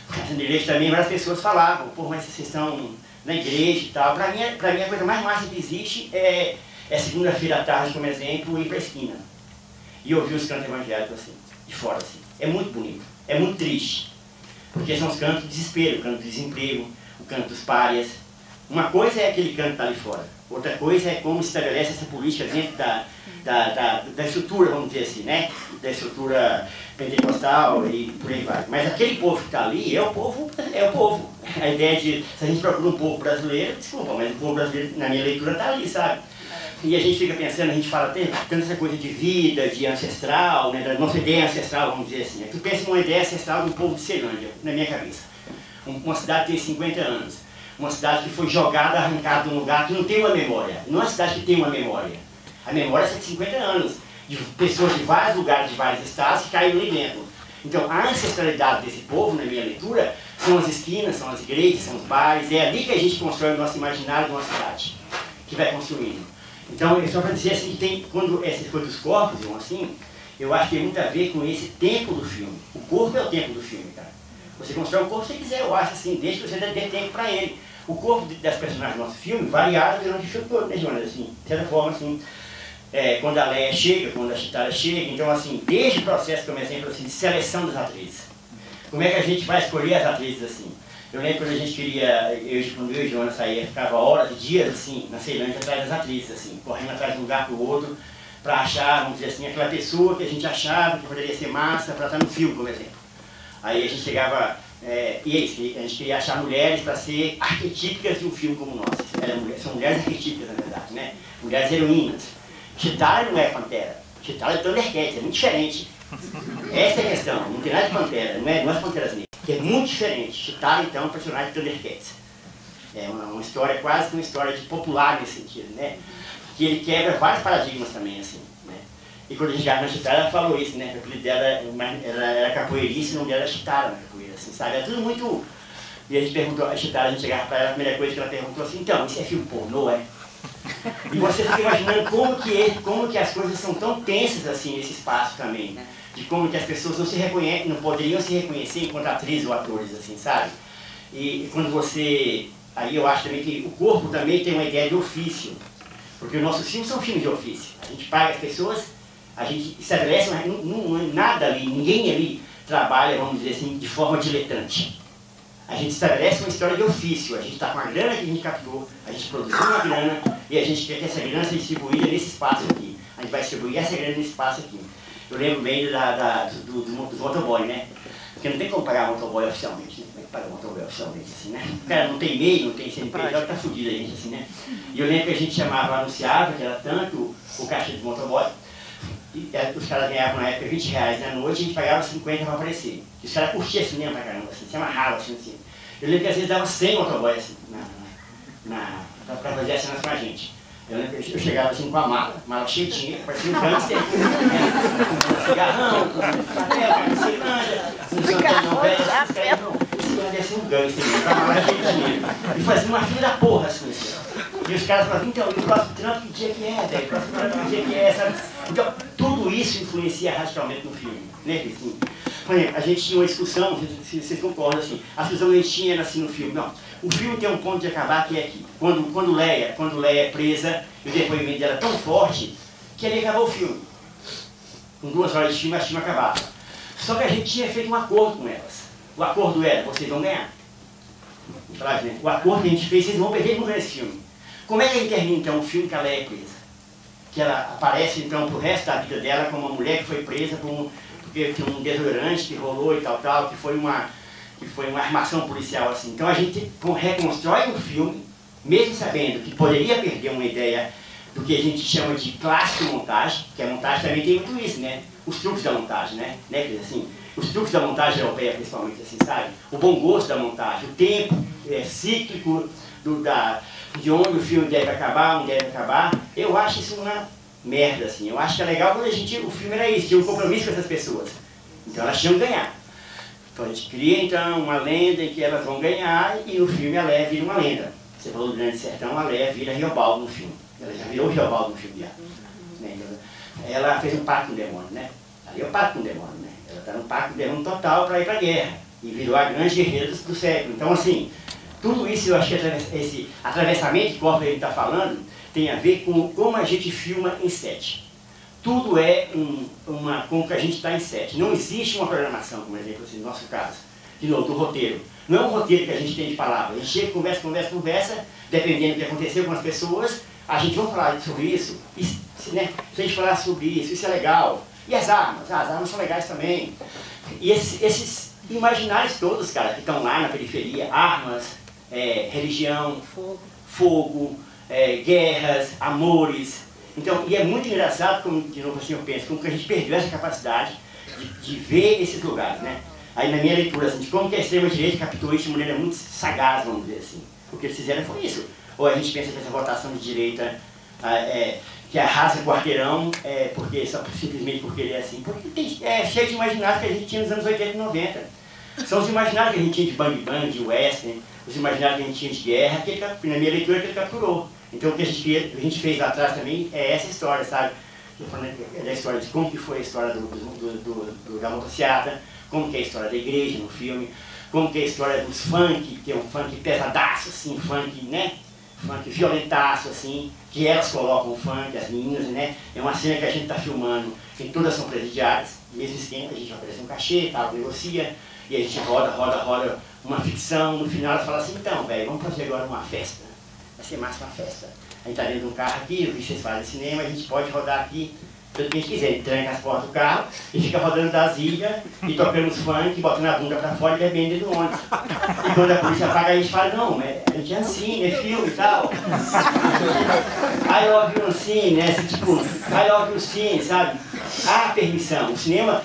A cena da igreja também, várias pessoas falavam, pô, mas vocês estão na igreja e tal. Para mim, a coisa mais massa que existe é segunda-feira à tarde, como exemplo, ir para a esquina e ouvir os cantos evangélicos assim, de fora assim. É muito bonito, é muito triste, porque são os cantos do desespero, o canto do desemprego, o canto dos párias. Uma coisa é aquele canto que está ali fora, outra coisa é como se estabelece essa política dentro da estrutura, vamos dizer assim, né? Da estrutura pentecostal e por aí vai. Mas aquele povo que está ali é o povo. A ideia de, se a gente procura um povo brasileiro, desculpa, mas o povo brasileiro, na minha leitura, está ali, sabe? E a gente fica pensando, a gente fala tanto essa coisa de vida, de ancestral, né, da nossa ideia ancestral, vamos dizer assim. Tu pensa numa ideia ancestral do povo de Ceilândia, na minha cabeça. Uma cidade que tem 50 anos. Uma cidade que foi jogada, arrancada de um lugar que não tem uma memória. Não é uma cidade que tem uma memória. A memória é de 50 anos. De pessoas de vários lugares, de vários estados que caíram ali dentro. Então, a ancestralidade desse povo, na minha leitura, são as esquinas, são as igrejas, são os bares. É ali que a gente constrói o nosso imaginário de uma cidade, que vai construindo. Então, é só para dizer assim, que tem, quando essas coisas dos corpos, assim, eu acho que tem muito a ver com esse tempo do filme. O corpo é o tempo do filme, cara. Você constrói o corpo se você quiser, eu acho assim, desde que você dê tempo para ele. o corpo das personagens do nosso filme variaram durante o filme todo, né, Jonas? Assim, de certa forma, assim, quando a Leia chega, quando a Chitara chega, então, assim, desde o processo, como exemplo, assim, de seleção das atrizes. Como é que a gente vai escolher as atrizes, assim? Eu lembro quando a gente queria, quando eu e Jonas saía, ficava horas e dias, assim, na Ceilândia, atrás das atrizes, assim, correndo atrás de um lugar para o outro, para achar, vamos dizer assim, aquela pessoa que a gente achava que poderia ser massa para estar no filme, por exemplo. Aí a gente chegava, e é isso, a gente queria achar mulheres para ser arquetípicas de um filme como o nosso. São mulheres arquetípicas, na verdade, né? Mulheres heroínas. Chitara não é Pantera, Chitara é Thundercats, é muito diferente. Essa é a questão, não tem nada de Pantera, não é as Panteras Negras, que é muito diferente. Chitara, então, é um personagem de Thundercats. É uma história, quase que uma história de popular nesse sentido, né? Que ele quebra vários paradigmas também, assim, né? E quando a gente já na Chitara, ela falou isso, né? Que o apelido dela era capoeirice, o nome dela era Chitara na capoeira, assim, sabe? Era tudo muito... E a gente perguntou, a Chitara, a gente chegava para ela, a primeira coisa que ela perguntou assim, então, isso é filme pornô, é? E você fica imaginando como que as coisas são tão tensas, assim, nesse espaço também, de como que as pessoas não se reconhecem, não poderiam se reconhecer enquanto atrizes ou atores, assim, sabe? E quando você... Aí eu acho também que o corpo também tem uma ideia de ofício. Porque os nossos filmes são filmes de ofício. A gente paga as pessoas, a gente estabelece, mas não é nada ali, ninguém ali trabalha, vamos dizer assim, de forma diletante. A gente estabelece uma história de ofício, a gente está com a grana que a gente captou, a gente produziu uma grana e a gente quer que essa grana seja distribuída nesse espaço aqui. A gente vai distribuir essa grana nesse espaço aqui. Eu lembro bem do motoboy, né? Porque não tem como pagar motoboy oficialmente, né? Como é que paga motoboy oficialmente, assim, né? O cara não tem e-mail, não tem CNPJ, tá fudido a gente, assim, né? E eu lembro que a gente chamava, anunciava, que era tanto o cachê de motoboy, e os caras ganhavam na época R$20 na noite e a gente pagava 50 para aparecer. E os caras curtiam cinema pra caramba, assim, se amarravam assim, assim. Eu lembro que às vezes dava 100 motoboys assim, pra fazer as cenas com a gente. Eu lembro que eu chegava assim com a mala cheia de dinheiro, parecia um gangster, com cigarrão, com papel, com Ceilândia, com Santana velho, esse cara deve ser um gangster, com a mala cheia de dinheiro. E fazia uma fila da porra, assim. E os caras falavam, então, e o próximo trampo que dia que é, velho? O próximo trampo que dia que é, sabe? Então, tudo isso influencia radicalmente no filme, né, Cristina? Por exemplo, a gente tinha uma discussão, se vocês concordam, assim, a discussão que a gente tinha era assim no filme, não. O filme tem um ponto de acabar que é aqui. Quando Leia é presa, e o depoimento dela é tão forte, que ali acabou o filme. Com 2 horas de filme, a filme acabava. Só que a gente tinha feito um acordo com elas. O acordo era, vocês vão ganhar. O acordo que a gente fez, vocês vão perder nunca nesse filme. Como é que a gente termina, então, o filme que a Leia é presa? Que ela aparece, então, pro resto da vida dela como uma mulher que foi presa porque tinha um desodorante que rolou e tal, que foi uma armação policial, assim. Então a gente reconstrói um filme, mesmo sabendo que poderia perder uma ideia do que a gente chama de clássico montagem, que a montagem também tem muito isso, né? Os truques da montagem, né? Assim, os truques da montagem europeia, principalmente, assim, sabe? O bom gosto da montagem, o tempo cíclico de onde o filme deve acabar, onde deve acabar. Eu acho isso uma merda, assim. Eu acho que é legal quando o filme era isso, tinha um compromisso com essas pessoas. Então elas tinham que ganhar. Então a gente cria, então, uma lenda em que elas vão ganhar e no filme a Leia vira uma lenda. Você falou do Grande Sertão, a Leia vira Riobaldo no filme. Ela já virou Riobaldo no filme já. Ela fez um pacto com o demônio, né? Ali é o pacto com o demônio, né? Ela está no pacto com o demônio total para ir para a guerra. E virou a grande guerreira do século. Então, assim, tudo isso eu acho que esse atravessamento de corpo que a gente está falando tem a ver com como a gente filma em set. Tudo é como que a gente está em set. Não existe uma programação, como exemplo, assim, no nosso caso, de novo, do roteiro. Não é um roteiro que a gente tem de palavras. A gente chega, conversa, dependendo do que aconteceu com as pessoas, a gente vai falar sobre isso, né? Se a gente falar sobre isso é legal. E as armas? As armas são legais também. E esses imaginários todos, cara, que estão lá na periferia, armas, religião, fogo, guerras, amores. Então, e é muito engraçado, como, de novo assim eu penso, como que a gente perdeu essa capacidade de ver esses lugares, né? Aí na minha leitura, assim, de como que a extrema-direita captou isso de maneira muito sagaz, vamos dizer assim. O que eles fizeram foi isso. Ou a gente pensa que essa votação de direita que arrasa o quarteirão, simplesmente porque ele é assim. Porque é cheio de imaginários que a gente tinha nos anos 80 e 90. São os imaginários que a gente tinha de bang-bang, de western, os imaginários que a gente tinha de guerra, na minha leitura que ele capturou. Então o que a gente fez lá atrás também é essa história, sabe? Da história de como que foi a história da motociata, como que é a história da igreja no filme, como que é a história dos funk, que é um funk pesadaço, assim, funk, né? Funk violentaço, assim, que elas colocam o funk, as meninas, né? É uma cena que a gente está filmando, que todas são presidiárias, mesmo esquema, a gente oferece um cachê, tal, negocia, e a gente roda uma ficção, no final ela fala assim, então, velho, vamos fazer agora uma festa, vai ser mais uma festa. A gente está dentro de um carro aqui, o que vocês fazem cinema, a gente pode rodar aqui, tudo que a gente quiser, ele tranca as portas do carro e fica rodando das ilhas e tocando os funk, botando a bunda pra fora e bebendo dentro do ônibus. E quando a polícia paga, a gente fala, não, a gente é assim, é filme e tal. I love you scene, né? Tipo, I love you scene, sabe? Há permissão. O cinema,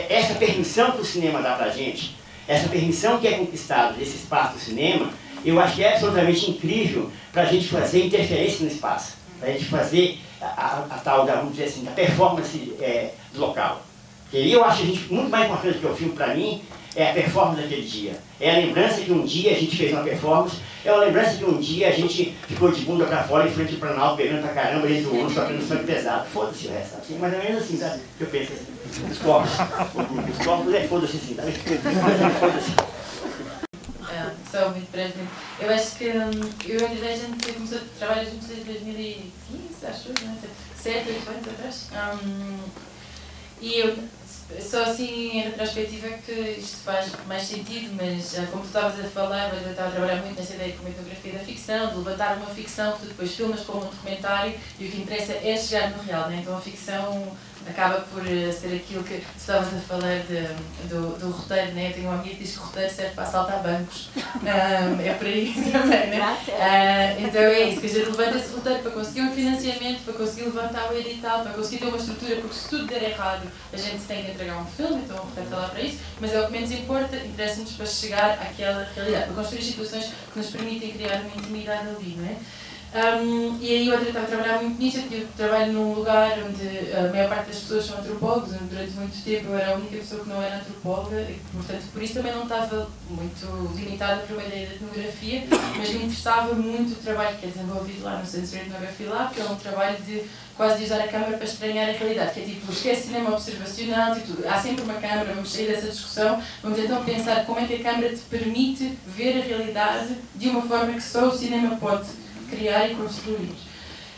essa permissão que o cinema dá pra gente, essa permissão que é conquistada desse espaço do cinema, eu acho que é absolutamente incrível pra gente fazer interferência no espaço. Pra gente fazer a tal da, vamos dizer assim, da performance do local. E eu acho muito mais importante que o filme para mim é a performance daquele dia. É a lembrança que um dia a gente fez uma performance, é a lembrança que um dia a gente ficou de bunda para fora em frente ao Planalto, bebendo pra caramba, dentro do ônibus, tocando funk pesado. Foda-se o resto, assim, mais ou menos assim, sabe? Eu penso assim, os corpos foda-se assim, sabe? Foda-se. Só muito brevemente. Eu acho que eu e a gente começou a trabalhar juntos desde 2015, acho, não sei, 7, 8 anos atrás. E eu, só assim, em retrospectiva, que isto faz mais sentido, mas como tu estavas a falar, eu estava a trabalhar muito nessa ideia de comentografia da ficção, de levantar uma ficção que tu depois filmas como um documentário e o que interessa é chegar no real, né? Então a ficção acaba por ser aquilo que tu estavas a falar do roteiro, né? Eu tenho um amigo que diz que o roteiro serve para assaltar bancos. É por aí também, né? Então é isso, que a gente levanta esse roteiro para conseguir um financiamento, para conseguir levantar o edital, para conseguir ter uma estrutura, porque se tudo der errado, a gente tem que entregar um filme, então o roteiro está lá para isso, mas é o que menos importa, interessa-nos para chegar àquela realidade, para construir situações que nos permitem criar uma intimidade ali, não é? E aí eu estava a trabalhar muito nisso, eu trabalho num lugar onde a maior parte das pessoas são antropólogos, onde durante muito tempo eu era a única pessoa que não era antropóloga, e portanto por isso também não estava muito limitada por uma ideia de etnografia, mas me interessava muito o trabalho que é desenvolvido lá no Sensory Ethnography Lab, que é um trabalho de quase de usar a câmara para estranhar a realidade, que é tipo, esquece cinema observacional, tipo, há sempre uma câmara, vamos sair dessa discussão, vamos então pensar como é que a câmara te permite ver a realidade de uma forma que só o cinema pode criar e construir.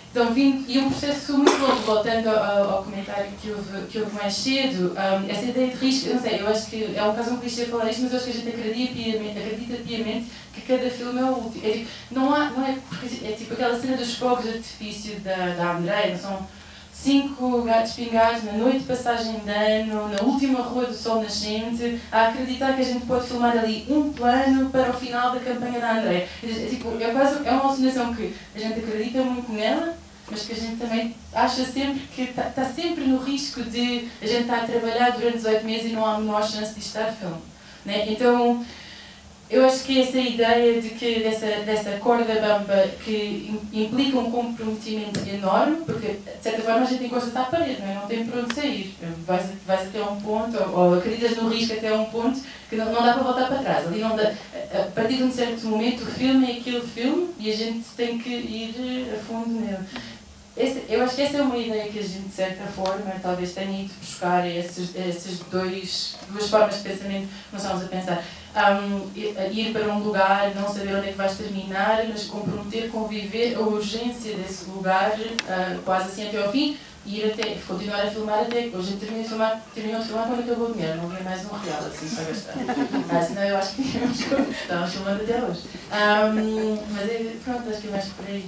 Então, e um processo muito longo, voltando ao comentário que houve mais cedo, essa ideia de risco, eu não sei, eu acho que é um caso clichê falar isto, mas eu acho que a gente acredita piamente que cada filme é o último. É tipo aquela cena dos fogos de artifício da Andréia, são 5 gatos pingados na noite de passagem de ano, na última rua do sol nascente, a acreditar que a gente pode filmar ali um plano para o final da campanha da Andréia. É uma alucinação que a gente acredita muito nela, mas que a gente também acha sempre que está sempre no risco de a gente estar a trabalhar durante 18 meses e não há a menor chance de estar filme. Né? Então, eu acho que essa ideia de que dessa corda bamba que implica um comprometimento enorme, porque de certa forma a gente encosta-se à parede, não tem para onde sair. Vais até um ponto, ou acreditas no risco até um ponto, que não dá para voltar para trás. Ali não dá, a partir de um certo momento o filme é aquele filme e a gente tem que ir a fundo nele. Eu acho que essa é uma ideia que a gente, de certa forma, talvez tenha ido buscar essas duas formas de pensamento que nós estamos a pensar. Ir para um lugar, não saber onde é que vais terminar, mas comprometer, conviver a urgência desse lugar, quase assim até ao fim, e ir até, continuar a filmar até que hoje a gente terminou de filmar quando acabou o dinheiro, não havia mais um real assim para gastar. Senão eu acho que estávamos filmando até hoje. Mas pronto, acho que é mais por aí.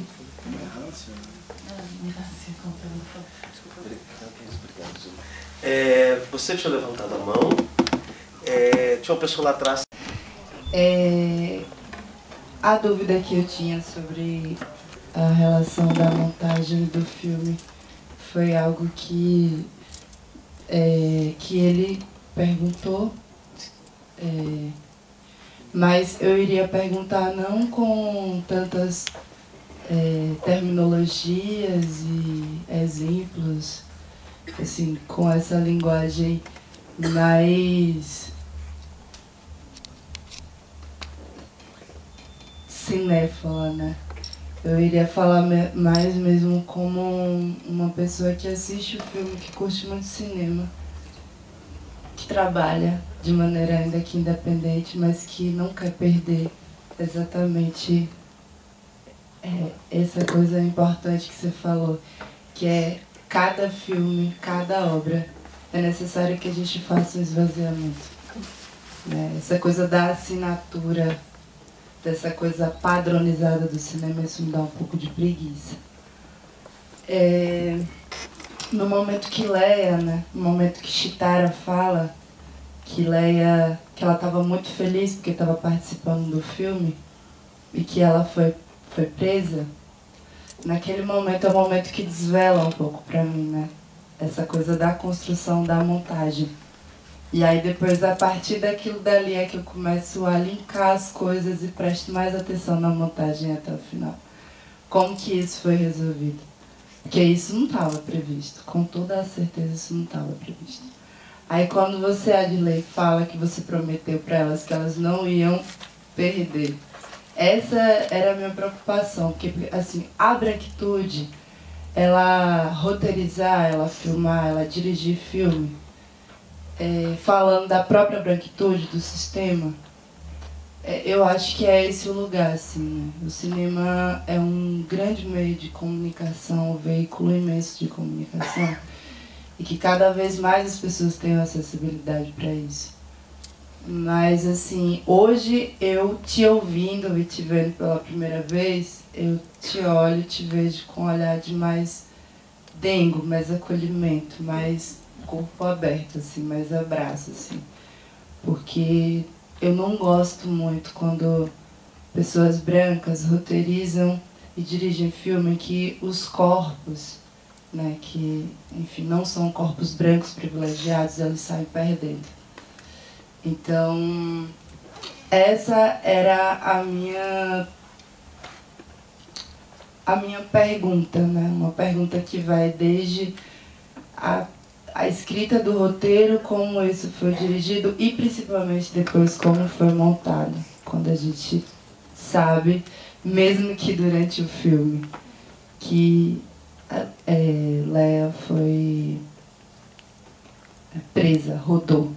Você tinha levantado a mão, tinha uma pessoa lá atrás. A dúvida que eu tinha sobre a relação da montagem do filme foi algo que ele perguntou, mas eu iria perguntar não com tantas terminologias e exemplos, assim, com essa linguagem mais cinéfala, né? Eu iria falar mais mesmo como uma pessoa que assiste o filme, que curte muito cinema, que trabalha de maneira ainda que independente, mas que não quer perder exatamente essa coisa importante que você falou, que é cada filme, cada obra, é necessário que a gente faça um esvaziamento. Né? Essa coisa da assinatura, dessa coisa padronizada do cinema, isso me dá um pouco de preguiça. No momento que Leia, né, no momento que Chitara fala que Leia, que ela estava muito feliz porque estava participando do filme e que ela foi presa, naquele momento é o momento que desvela um pouco para mim, né? Essa coisa da construção da montagem. E aí depois, a partir daquilo dali, é que eu começo a linkar as coisas e presto mais atenção na montagem até o final. Como que isso foi resolvido? Porque isso não estava previsto. Com toda a certeza, isso não estava previsto. Aí quando você, Adilei, fala que você prometeu para elas que elas não iam perder, essa era a minha preocupação. Porque, assim, a branquitude, ela roteirizar, ela filmar, ela dirigir filme, falando da própria branquitude do sistema, eu acho que é esse o lugar, assim, né? O cinema é um grande meio de comunicação, um veículo imenso de comunicação, e que cada vez mais as pessoas tenham acessibilidade para isso. Mas, assim, hoje eu te ouvindo e te vendo pela primeira vez, eu te olho e te vejo com um olhar de mais dengo, mais acolhimento, mais corpo aberto, assim, mais abraço, assim. Porque eu não gosto muito quando pessoas brancas roteirizam e dirigem filme que os corpos, né, que, enfim, não são corpos brancos privilegiados, eles saem perdendo. Então, essa era a minha pergunta, né? Uma pergunta que vai desde a escrita do roteiro, como isso foi dirigido e principalmente depois como foi montado. Quando a gente sabe, mesmo que durante o filme, que Leia foi presa, rodou.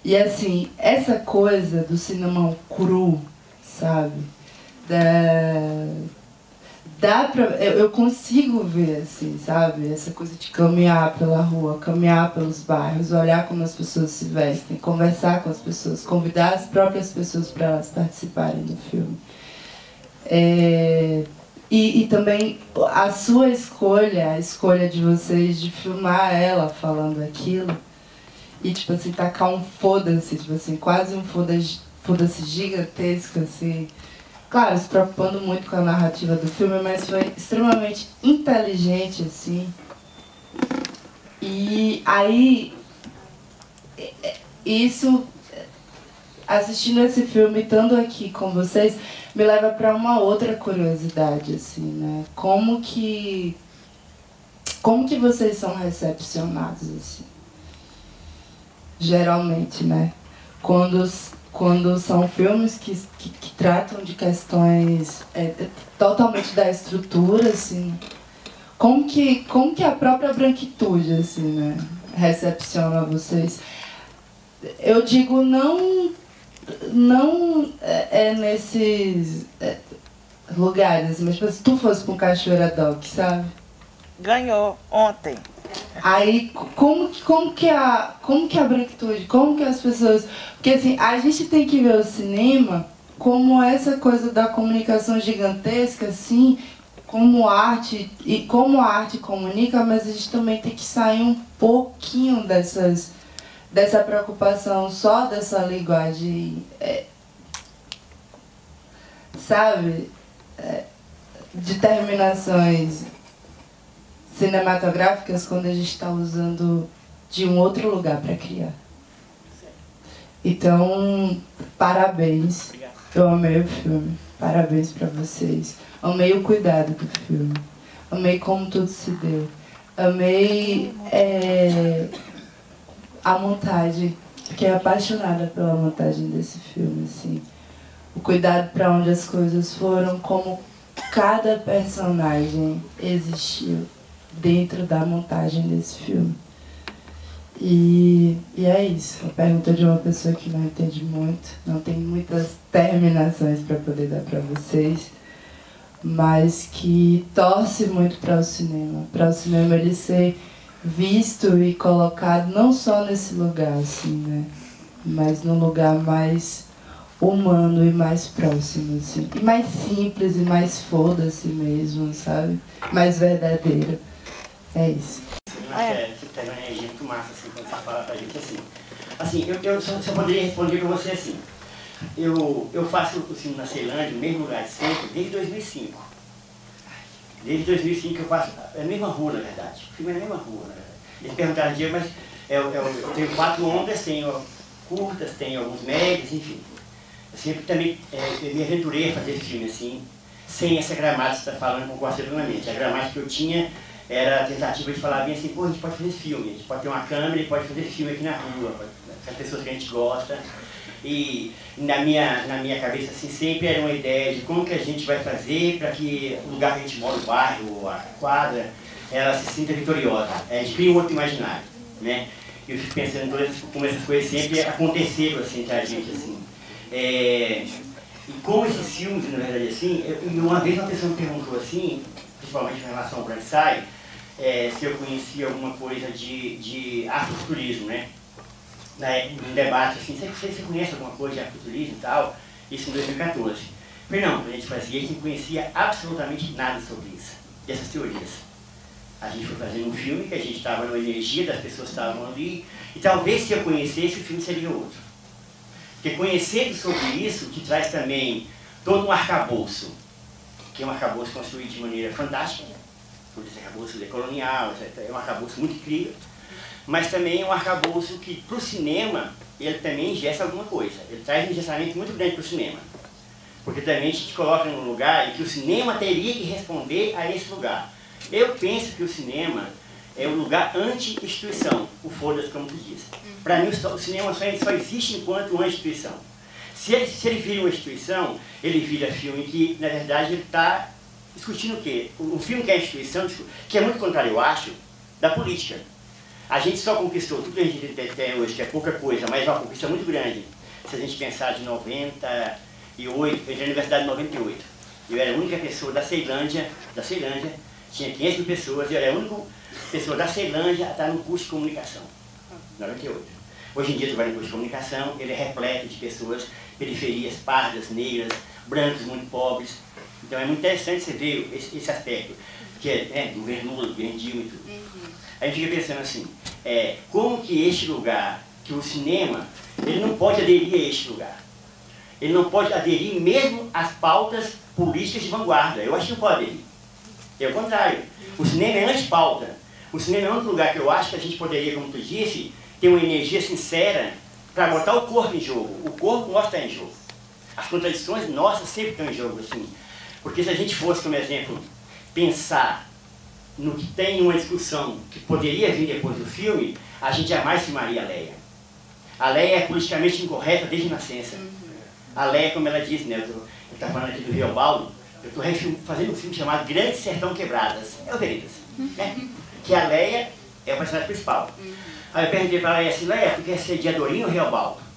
E assim, essa coisa do cinema cru, sabe? Eu consigo ver, assim, sabe? Essa coisa de caminhar pela rua, caminhar pelos bairros, olhar como as pessoas se vestem, conversar com as pessoas, convidar as próprias pessoas para elas participarem do filme. E também a sua escolha, a escolha de vocês de filmar ela falando aquilo e, tipo assim, tacar um foda-se, tipo assim, quase um foda-se gigantesco, assim. Claro, se preocupando muito com a narrativa do filme, mas foi extremamente inteligente, assim. E aí, isso, assistindo esse filme, estando aqui com vocês, me leva para uma outra curiosidade, assim, né? Como que vocês são recepcionados, assim? Geralmente, né? Quando são filmes que tratam de questões totalmente da estrutura, assim, como que a própria branquitude, assim, né, recepciona vocês? Eu digo, não nesses lugares, mas tipo, se tu fosse para um Cachoeira Doc, sabe? Ganhou ontem. Aí, como que a branquitude, como que as pessoas... Porque, assim, a gente tem que ver o cinema como essa coisa da comunicação gigantesca, assim, como arte, e como a arte comunica, mas a gente também tem que sair um pouquinho dessa preocupação só dessa linguagem, sabe? De terminações cinematográficas quando a gente está usando de um outro lugar para criar. Então, parabéns. Eu amei o filme. Parabéns para vocês. Amei o cuidado do filme. Amei como tudo se deu. Amei a montagem. Fiquei apaixonada pela montagem desse filme, assim. O cuidado para onde as coisas foram, como cada personagem existiu dentro da montagem desse filme. E é isso. A pergunta de uma pessoa que não entende muito, não tem muitas terminações para poder dar para vocês, mas que torce muito para o cinema ele ser visto e colocado não só nesse lugar, assim, né? Mas num lugar mais humano e mais próximo, assim. E mais simples e mais foda-se mesmo, sabe? Mais verdadeiro. É isso. Você tem uma energia muito massa, assim, quando você fala pra gente assim. Assim, eu só poderia responder pra você assim. Eu faço o filme na Ceilândia, no mesmo lugar de sempre, desde 2005. Desde 2005 eu faço, é a mesma rua, na verdade. O filme é na mesma rua, na verdade. Eles perguntaram um dia, mas eu tenho 4 longas, tenho curtas, tenho alguns médios, enfim. Eu sempre também me aventurei a fazer filme assim, sem essa gramática que você está falando com o plenamente. A gramática que eu tinha era a tentativa de falar bem assim, pô, a gente pode fazer filme, a gente pode ter uma câmera e pode fazer filme aqui na rua, com as pessoas que a gente gosta. E na minha cabeça assim, sempre era uma ideia de como que a gente vai fazer para que o lugar que a gente mora, o bairro, a quadra, ela se sinta vitoriosa. A gente cria um outro imaginário, né? Eu fico pensando como essas coisas sempre aconteceram assim, entre a gente, assim. E como esses filmes, na verdade, assim, uma vez uma pessoa me perguntou assim, principalmente em relação ao Brandsai, se eu conhecia alguma coisa de afrofuturismo, né? Num debate assim, você conhece alguma coisa de afrofuturismo e tal? Isso em 2014. Eu falei, não, a gente fazia, a gente não conhecia absolutamente nada sobre isso, dessas teorias. A gente foi fazendo um filme que a gente estava na energia das pessoas que estavam ali, e talvez se eu conhecesse, o filme seria outro. Porque conhecer sobre isso te traz também todo um arcabouço, que é um arcabouço construído de maneira fantástica, por esse arcabouço decolonial, é um arcabouço muito incrível, mas também é um arcabouço que, para o cinema, ele também ingessa alguma coisa. Ele traz um engessamento muito grande para o cinema. Porque também a gente te coloca num lugar em que o cinema teria que responder a esse lugar. Eu penso que o cinema é um lugar anti-instituição, o foda-se, como tu disse. Para mim, o cinema só existe enquanto uma instituição. Se ele vira uma instituição, ele vira filme que, na verdade, ele está discutindo o quê? Um filme que é instituição, que é muito contrário, eu acho, da política. A gente só conquistou tudo que a gente tem hoje, que é pouca coisa, mas é uma conquista muito grande. Se a gente pensar de 98, eu entrei na universidade em 98. Eu era a única pessoa da Ceilândia, tinha 500 mil pessoas, eu era a única pessoa da Ceilândia a estar no curso de comunicação, 98. Hoje em dia, tu vai no curso de comunicação, ele é repleto de pessoas, periferias, pardas, negras, brancos muito pobres. Então é muito interessante você ver esse aspecto, que é governo Lula, governo Dilma e tudo. A gente fica pensando assim, como que este lugar, que o cinema, ele não pode aderir a este lugar. Ele não pode aderir mesmo às pautas políticas de vanguarda. Eu acho que não pode aderir. É o contrário. O cinema é antipauta. O cinema é o único lugar que eu acho que a gente poderia, como tu disse, ter uma energia sincera para botar o corpo em jogo. O corpo nosso está em jogo. As contradições nossas sempre estão em jogo, assim. Porque se a gente fosse, como exemplo, pensar no que tem uma discussão que poderia vir depois do filme, a gente jamais filmaria a Leia. A Leia é politicamente incorreta desde a nascença. A Leia, como ela diz, né, eu estou falando aqui do Riobaldo, eu estou fazendo um filme chamado Grande Sertão Quebradas, é o Veredas, né? Que a Leia é o personagem principal. Aí eu perguntei para a Leia assim, Leia, tu quer ser de Adorinho ou Riobaldo?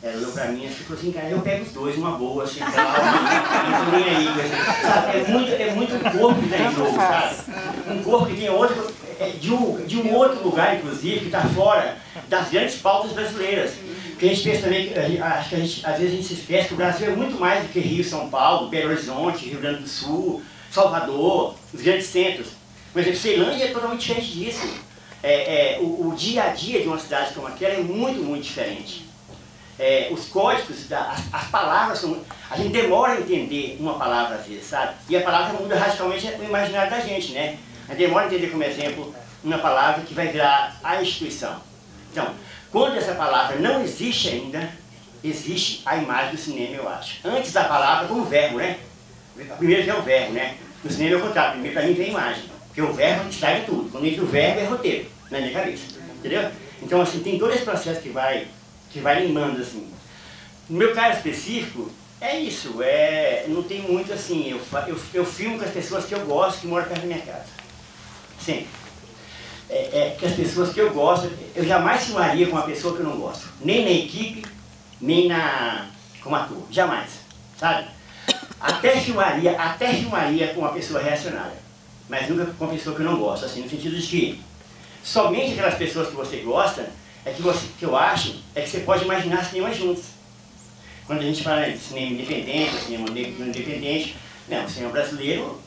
Ela olhou para mim e falou assim, cara, eu pego os dois, uma boa, assim, tal, não tô nem aí, sabe? É muito um corpo que está em jogo, sabe? Um corpo que tem outro, de um outro lugar, inclusive, que está fora das grandes pautas brasileiras. Porque a gente pensa também, acho que às vezes a gente se esquece que o Brasil é muito mais do que Rio, São Paulo, Belo Horizonte, Rio Grande do Sul, Salvador, os grandes centros. Por exemplo, Ceilândia é totalmente diferente disso. O dia a dia de uma cidade como aquela é muito, muito diferente. Os códigos, as palavras, a gente demora a entender uma palavra às vezes, sabe? E a palavra muda radicalmente o imaginário da gente, né? A gente demora a entender, como exemplo, uma palavra que vai virar a instituição. Então, quando essa palavra não existe ainda, existe a imagem do cinema, eu acho. Antes da palavra, como verbo, né? Primeiro vem o verbo, né? No cinema é o contrário, primeiro para mim vem a imagem. Porque o verbo estraga tudo. Quando entra o verbo, é roteiro, na minha cabeça. Entendeu? Então, assim, tem todo esse processo que vai limando, assim. No meu caso específico, é isso. Não tem muito, assim, eu filmo com as pessoas que eu gosto, que moram perto da minha casa. Sempre. que as pessoas que eu gosto, eu jamais filmaria com uma pessoa que eu não gosto. Nem na equipe, nem como ator. Jamais. Sabe? Até filmaria com uma pessoa reacionária. Mas nunca com uma pessoa que eu não gosto. Assim, no sentido de que somente aquelas pessoas que você gosta, que eu acho, é que você pode imaginar cinema juntos. Quando a gente fala de cinema independente, cinema independente, não, o cinema brasileiro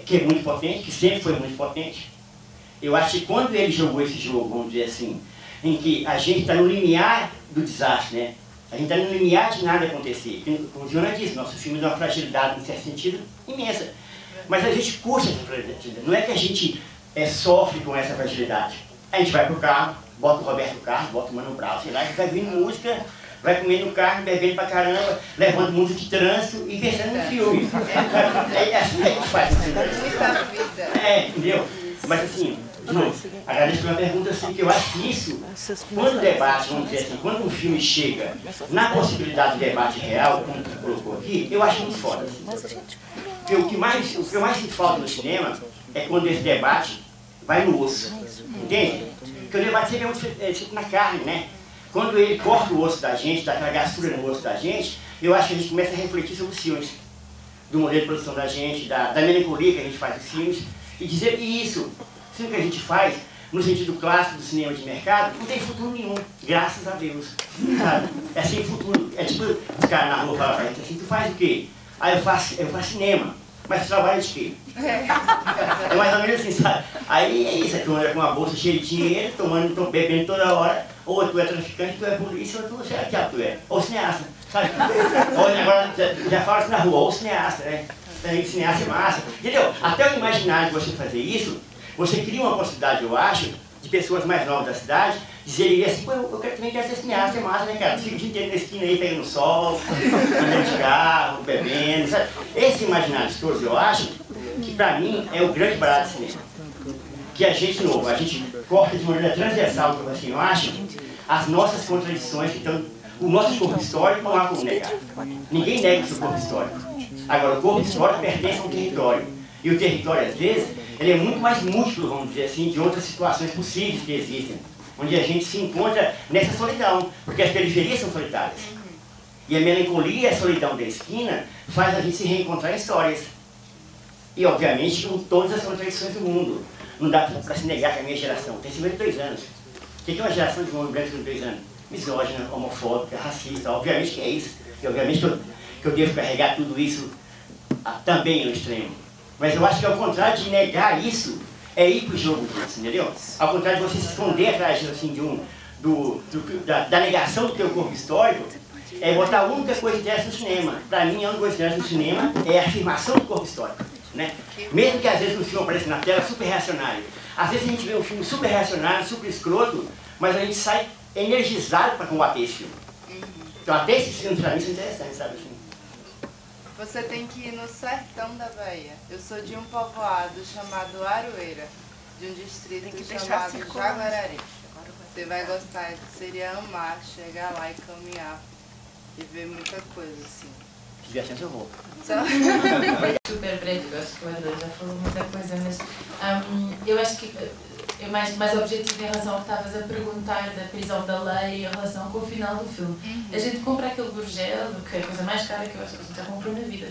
que é muito potente, que sempre foi muito potente. Eu acho que quando ele jogou esse jogo, vamos dizer assim, em que a gente está no limiar do desastre, né? A gente está no limiar de nada acontecer. Como o Jonas disse, nosso filme tem uma fragilidade, em certo sentido, imensa. Mas a gente curte essa fragilidade. Não é que a gente sofre com essa fragilidade. A gente vai pro carro, bota o Roberto Carlos, bota o Mano Brown, sei lá, a gente vai ouvindo música, vai comendo no carro, bebendo pra caramba, levando música de trânsito e pensando no filme. É assim que a gente faz. Entendeu? Mas assim, agradeço pela pergunta, assim, que eu acho que isso, quando o debate, vamos dizer assim, quando um filme chega na possibilidade de debate real, como tu colocou aqui, eu acho muito foda. Assim. Porque o que eu mais sinto falta no cinema é quando esse debate vai no osso, entende? Porque o debate sempre é muito na carne, né? Quando ele corta o osso da gente, dá aquela gastura no osso da gente, eu acho que a gente começa a refletir sobre os filmes, do modelo de produção da gente, da melancolia que a gente faz os filmes, e dizer que isso, o filme que a gente faz, no sentido clássico do cinema de mercado, não tem futuro nenhum, graças a Deus, sabe? É sem futuro, é tipo os caras na rua falam pra gente assim, tu faz o quê? Aí eu faço cinema, mas tu trabalha de quê? É mais ou menos assim, sabe? Aí é isso, tu anda com uma bolsa cheia de dinheiro, bebendo toda hora, ou tu é traficante, tu é polícia, ou tu sei lá que tu é, ou cineasta, sabe? Ou agora já fala assim na rua, ou cineasta, né? Tem cineasta é massa, entendeu? Até o imaginário de você fazer isso, você cria uma possibilidade, eu acho, de pessoas mais novas da cidade, dizerem assim, pô, eu também quero ser cineasta, é massa, né, cara? Fica o dia inteiro na esquina aí, pegando sol, andando de carro, bebendo, sabe? Esse imaginário todo, eu acho, que pra mim é o grande barato do cinema. Que a gente, novo, a gente corta de maneira transversal, assim, eu acho, as nossas contradições que estão... O nosso corpo histórico não há como negar. Ninguém nega o seu corpo histórico. Agora, o corpo histórico pertence a um território. E o território, às vezes, ele é muito mais múltiplo, vamos dizer assim, de outras situações possíveis que existem. Onde a gente se encontra nessa solidão, porque as periferias são solitárias. E a melancolia e a solidão da esquina faz a gente se reencontrar em histórias. E, obviamente, com todas as contradições do mundo. Não dá para se negar que a minha geração tem 52 anos. O que é uma geração de um homem branco de 52 anos? Misógina, homofóbica, racista, obviamente que é isso. E obviamente que eu devo carregar tudo isso também no extremo. Mas eu acho que ao contrário de negar isso, é ir para o jogo disso, entendeu? Ao contrário de você se esconder atrás assim, da negação do teu corpo histórico, é botar a única coisa que interessa no cinema. Para mim, a única coisa que interessa no cinema é a afirmação do corpo histórico. Né? Mesmo que às vezes o filme apareça na tela super reacionário. Às vezes a gente vê um filme super reacionário, super escroto, mas a gente sai energizado para combater esse filme. Então até esses filmes para mim são interessantes, sabe assim? Você tem que ir no sertão da Bahia. Eu sou de um povoado chamado Aroeira, de um distrito chamado Jaguarari. Você vai gostar, seria amar, chegar lá e caminhar e ver muita coisa assim. Se tiver chance eu vou. Super breve, eu acho que o André já falou muita coisa, mas eu acho que é mais objetivo em relação ao que estavas a perguntar da prisão da lei em relação com o final do filme. A gente compra aquele Burgel, que é a coisa mais cara que eu acho que a gente já comprou na vida,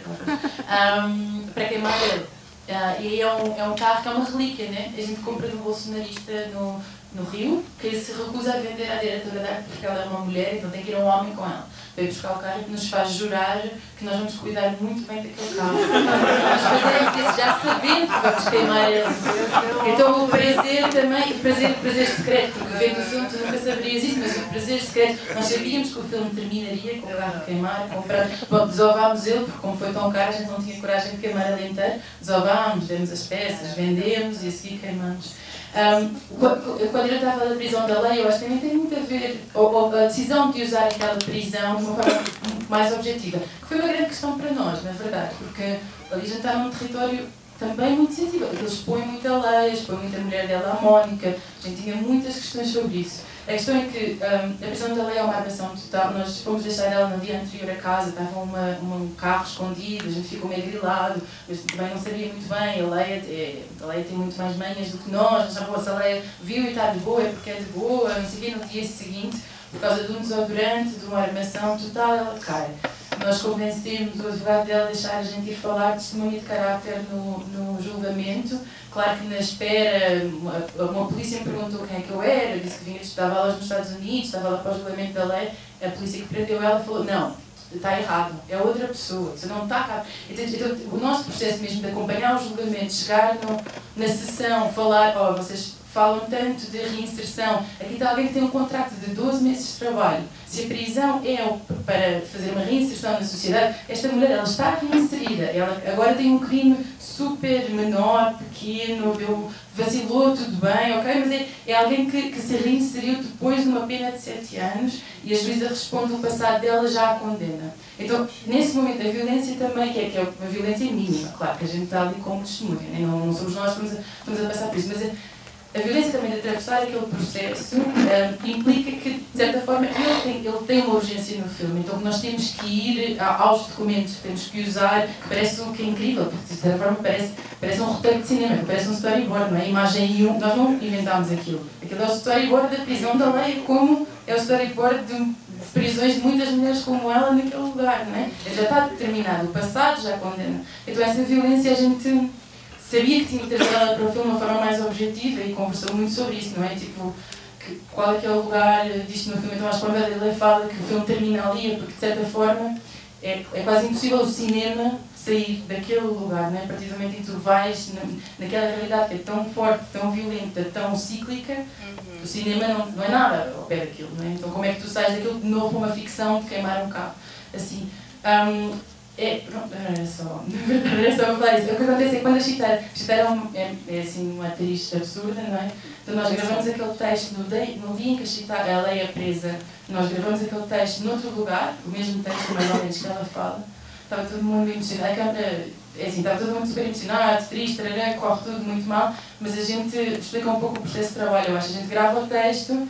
para queimar ele. E aí é um carro que é uma relíquia, né? A gente compra de um bolsonarista no Rio, que se recusa a vender à diretora de arte porque ela é uma mulher, então tem que ir um homem com ela. Veio buscar o carro que nos faz jurar que nós vamos cuidar muito bem daquele carro. Nós fazemos isso já sabendo que vamos queimar ele. Então o prazer também, o prazer secreto, porque vendo o filme tu nunca saberias isso, mas o prazer secreto, nós sabíamos que o filme terminaria com o carro queimar, bom, desovámos ele, porque como foi tão caro a gente não tinha coragem de queimar ele inteiro, desovámos, demos as peças, vendemos e a seguir queimamos. Quando eu estava da prisão da lei, eu acho que também tem muito a ver, ou a decisão de usar aquela prisão de uma forma mais objetiva, que foi uma grande questão para nós, na verdade, porque ali a gente está num território também muito sensível, eles expõem muita lei, expõem muita mulher dela, a Mónica, a gente tinha muitas questões sobre isso. A questão é que a prisão da Leia é uma armação total. Nós fomos deixar ela no dia anterior a casa, estava um carro escondido, a gente ficou meio grilado, mas também não sabia muito bem. A Leia tem muito mais manhas do que nós, se a Leia viu e está de boa, é porque é de boa, não sei o quê. No dia seguinte, por causa de um desodorante, de uma armação total, ela cai. Nós convencemos o advogado dela a deixar a gente ir falar testemunha de caráter no julgamento. Claro que na espera, uma polícia me perguntou quem é que eu era, disse que vinha de estudar aulas nos Estados Unidos, estava lá para o julgamento da lei. A polícia que prendeu ela falou, não, está errado, é outra pessoa, você não está cá. Então, o nosso processo mesmo de acompanhar o julgamento, chegar na sessão, falar, vocês falam tanto de reinserção, aqui está alguém que tem um contrato de 12 meses de trabalho. Se a prisão é para fazer uma reinserção na sociedade, esta mulher ela está reinserida, ela agora tem um crime super menor, pequeno, vacilou, tudo bem, ok? Mas é alguém que se reinseriu depois de uma pena de 7 anos e a juíza responde o passado dela já a condena. Então, nesse momento, a violência também, que é uma violência mínima, claro que a gente está ali como testemunha, né? Não somos nós que estamos a passar por isso, mas a violência também de atravessar aquele processo implica que, de certa forma, ele tem uma urgência no filme. Então, nós temos que ir aos documentos, temos que usar, que parece que é incrível, porque, de certa forma, parece um roteiro de cinema, parece um storyboard, não é? Imagem 1, nós não inventámos aquilo. Aquilo é o storyboard da prisão da lei, como é o storyboard de prisões de muitas mulheres como ela naquele lugar, não é? Já está determinado, o passado já condena. Então, essa violência a gente sabia que tinha que trazer ela para o filme de uma forma mais objetiva e conversou muito sobre isso, não é? Tipo, qual é que é o lugar disto no filme? Então, acho que quando ele fala que o filme termina ali, porque de certa forma é quase impossível o cinema sair daquele lugar, não é? A partir do momento em que tu vais naquela realidade que é tão forte, tão violenta, tão cíclica, o cinema não é nada ao pé daquilo, não é? Então, como é que tu sais daquilo de novo para uma ficção de queimar um carro? Assim. Pronto, era só falar isso. O que acontece é que quando a Chitara é assim uma atriz absurda, não é? Então nós gravamos aquele texto no dia em que a Chitara ela é presa, nós gravamos aquele texto noutro lugar, o mesmo texto mais ou menos que ela fala. Estava todo mundo emocionado, a câmera, estava todo mundo super emocionado, triste, corre tudo muito mal, mas a gente explica um pouco o processo de trabalho, eu acho. A gente grava o texto,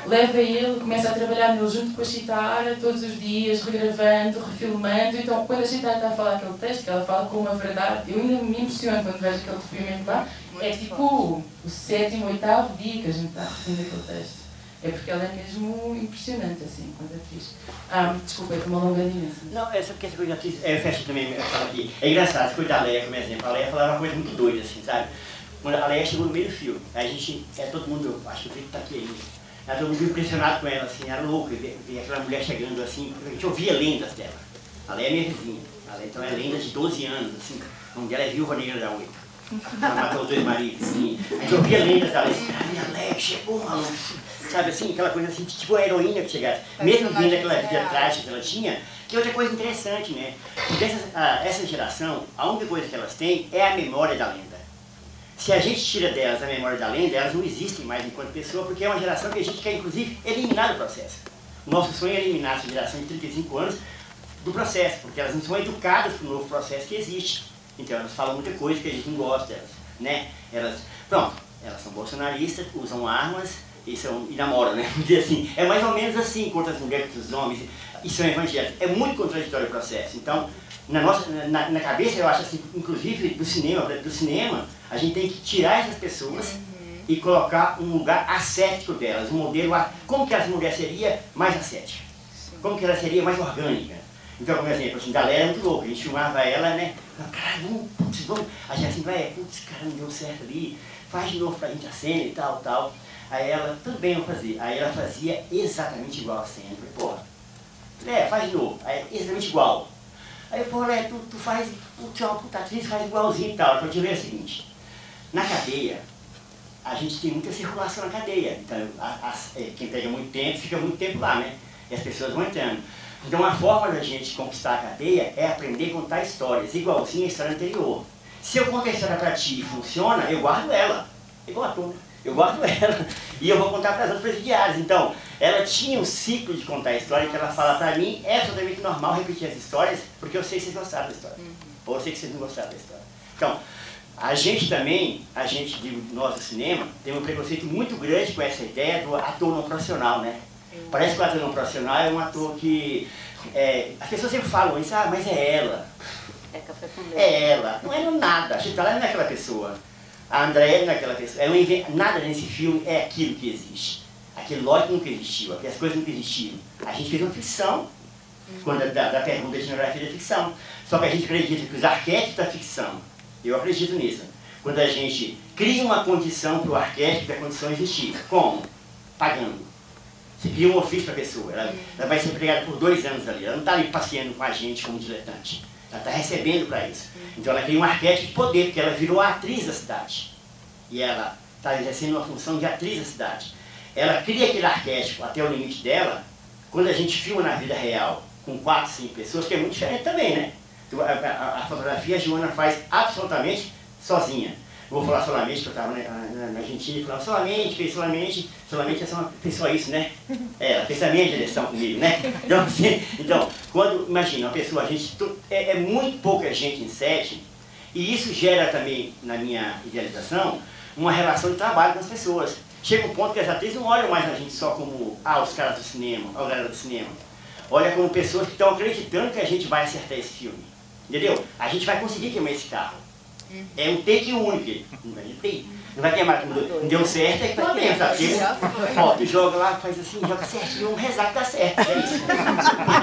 leva ele, começa a trabalhar nele junto com a Chitara todos os dias, regravando, refilmando. Então, quando a Chitara está a falar aquele texto, que ela fala com uma verdade, eu ainda me emociono quando vejo aquele depoimento lá. É tipo o 7º, 8º dia que a gente está referindo aquele texto. É porque ela é mesmo impressionante, assim, quando atriz. Desculpa, é uma longa imensa. Não, essa porque essa coisa de atriz, eu fecho também, eu falo aqui. É engraçado, essa coisa da Leia, como exemplo. A Leia falava uma coisa muito doida, assim, sabe? Quando a Leia chegou no meio do filme, a gente, todo mundo, acho que o Felipe está aqui ainda. Todo mundo impressionado com ela, assim, era louco ver aquela mulher chegando assim, porque a gente ouvia lendas dela. A Leia é minha vizinha, então é lenda de 12 anos, assim, o nome dela é Viúva Negra da Oito. Ela matou os 2 maridos, assim. A gente ouvia lendas dela, assim, a Leia chegou, maluco, sabe assim, aquela coisa assim, tipo a heroína que chegasse. Mesmo vendo aquela vida trágica que ela tinha, que é outra coisa interessante, né? Essa geração, a única coisa que elas têm é a memória da lenda. Se a gente tira delas a memória da lenda, elas não existem mais enquanto pessoa, porque é uma geração que a gente quer, inclusive, eliminar do processo. O nosso sonho é eliminar essa geração de 35 anos do processo, porque elas não são educadas para o novo processo que existe. Então elas falam muita coisa que a gente não gosta delas, né? Elas são bolsonaristas, usam armas e namoram, né? Vamos dizer assim. É mais ou menos assim, contra as mulheres, contra os homens, e são evangélicos. É muito contraditório o processo. Então, na cabeça, eu acho assim, inclusive do cinema, a gente tem que tirar essas pessoas e colocar um lugar ascético delas, um modelo, como que essa mulher seria mais ascética? Como que ela seria mais orgânica? Então, como exemplo, assim, a galera é muito louca, a gente filmava ela, né? Caralho, vamos, a gente assim, cara, não deu certo ali, faz de novo pra gente a cena e tal. Aí ela também não fazia, aí ela fazia exatamente igual a cena. Eu falei, faz de novo, aí exatamente igual. Aí, tu faz, puta atriz faz igualzinho e tal. Então, eu ver o seguinte, na cadeia, a gente tem muita circulação na cadeia. Então, quem pega muito tempo, fica muito tempo lá, né? E as pessoas vão entrando. Então, uma forma da gente conquistar a cadeia é aprender a contar histórias, igualzinho à história anterior. Se eu conto a história pra ti e funciona, eu guardo ela. Igual a tua. Eu guardo ela e eu vou contar para as outras presidiárias. Então, ela tinha um ciclo de contar a história que ela fala para mim, é absolutamente normal repetir as histórias, porque eu sei que vocês gostaram da história. Ou eu sei que vocês não gostaram da história. Então, A gente também, nós do cinema, tem um preconceito muito grande com essa ideia do ator não profissional, né? Parece que o ator não profissional é um ator que... as pessoas sempre falam isso, ah, mas é ela. É café com leite. É ela. Não é nada. A gente tá lá não é aquela pessoa. A Andréia não é aquela pessoa. Nada nesse filme é aquilo que existe. Aquele lógico nunca existiu, aquelas coisas nunca existiram. A gente fez uma ficção, quando da pergunta de etnografia da ficção. Só que a gente acredita que os arquétipos da ficção, eu acredito nisso, quando a gente cria uma condição para o arquétipo da condição existir. Como? Pagando. Você cria um ofício para a pessoa, ela vai ser empregada por 2 anos ali, ela não está ali passeando com a gente como diletante, ela está recebendo para isso. Então ela cria um arquétipo de poder, porque ela virou a atriz da cidade. E ela está exercendo uma função de atriz da cidade. Ela cria aquele arquétipo até o limite dela, quando a gente filma na vida real, com 4, 5 pessoas, que é muito diferente também, né? A fotografia a Joana faz absolutamente sozinha. Não vou falar solamente, que eu estava na Argentina e falava solamente é só isso, né? Ela fez a minha direção comigo, né? Então, assim, quando, imagina, uma pessoa, é muito pouca gente em set, e isso gera também, na minha idealização, uma relação de trabalho com as pessoas. Chega um ponto que as atrizes não olham mais a gente só como, os caras do cinema, a galera do cinema. Olha como pessoas que estão acreditando que a gente vai acertar esse filme. Entendeu? A gente vai conseguir queimar esse carro. É um take único. Não vai queimar, não deu certo, é que vai queimar, sabe? Ó, tu joga lá, faz assim, joga certinho, vamos rezar que dá certo. É isso.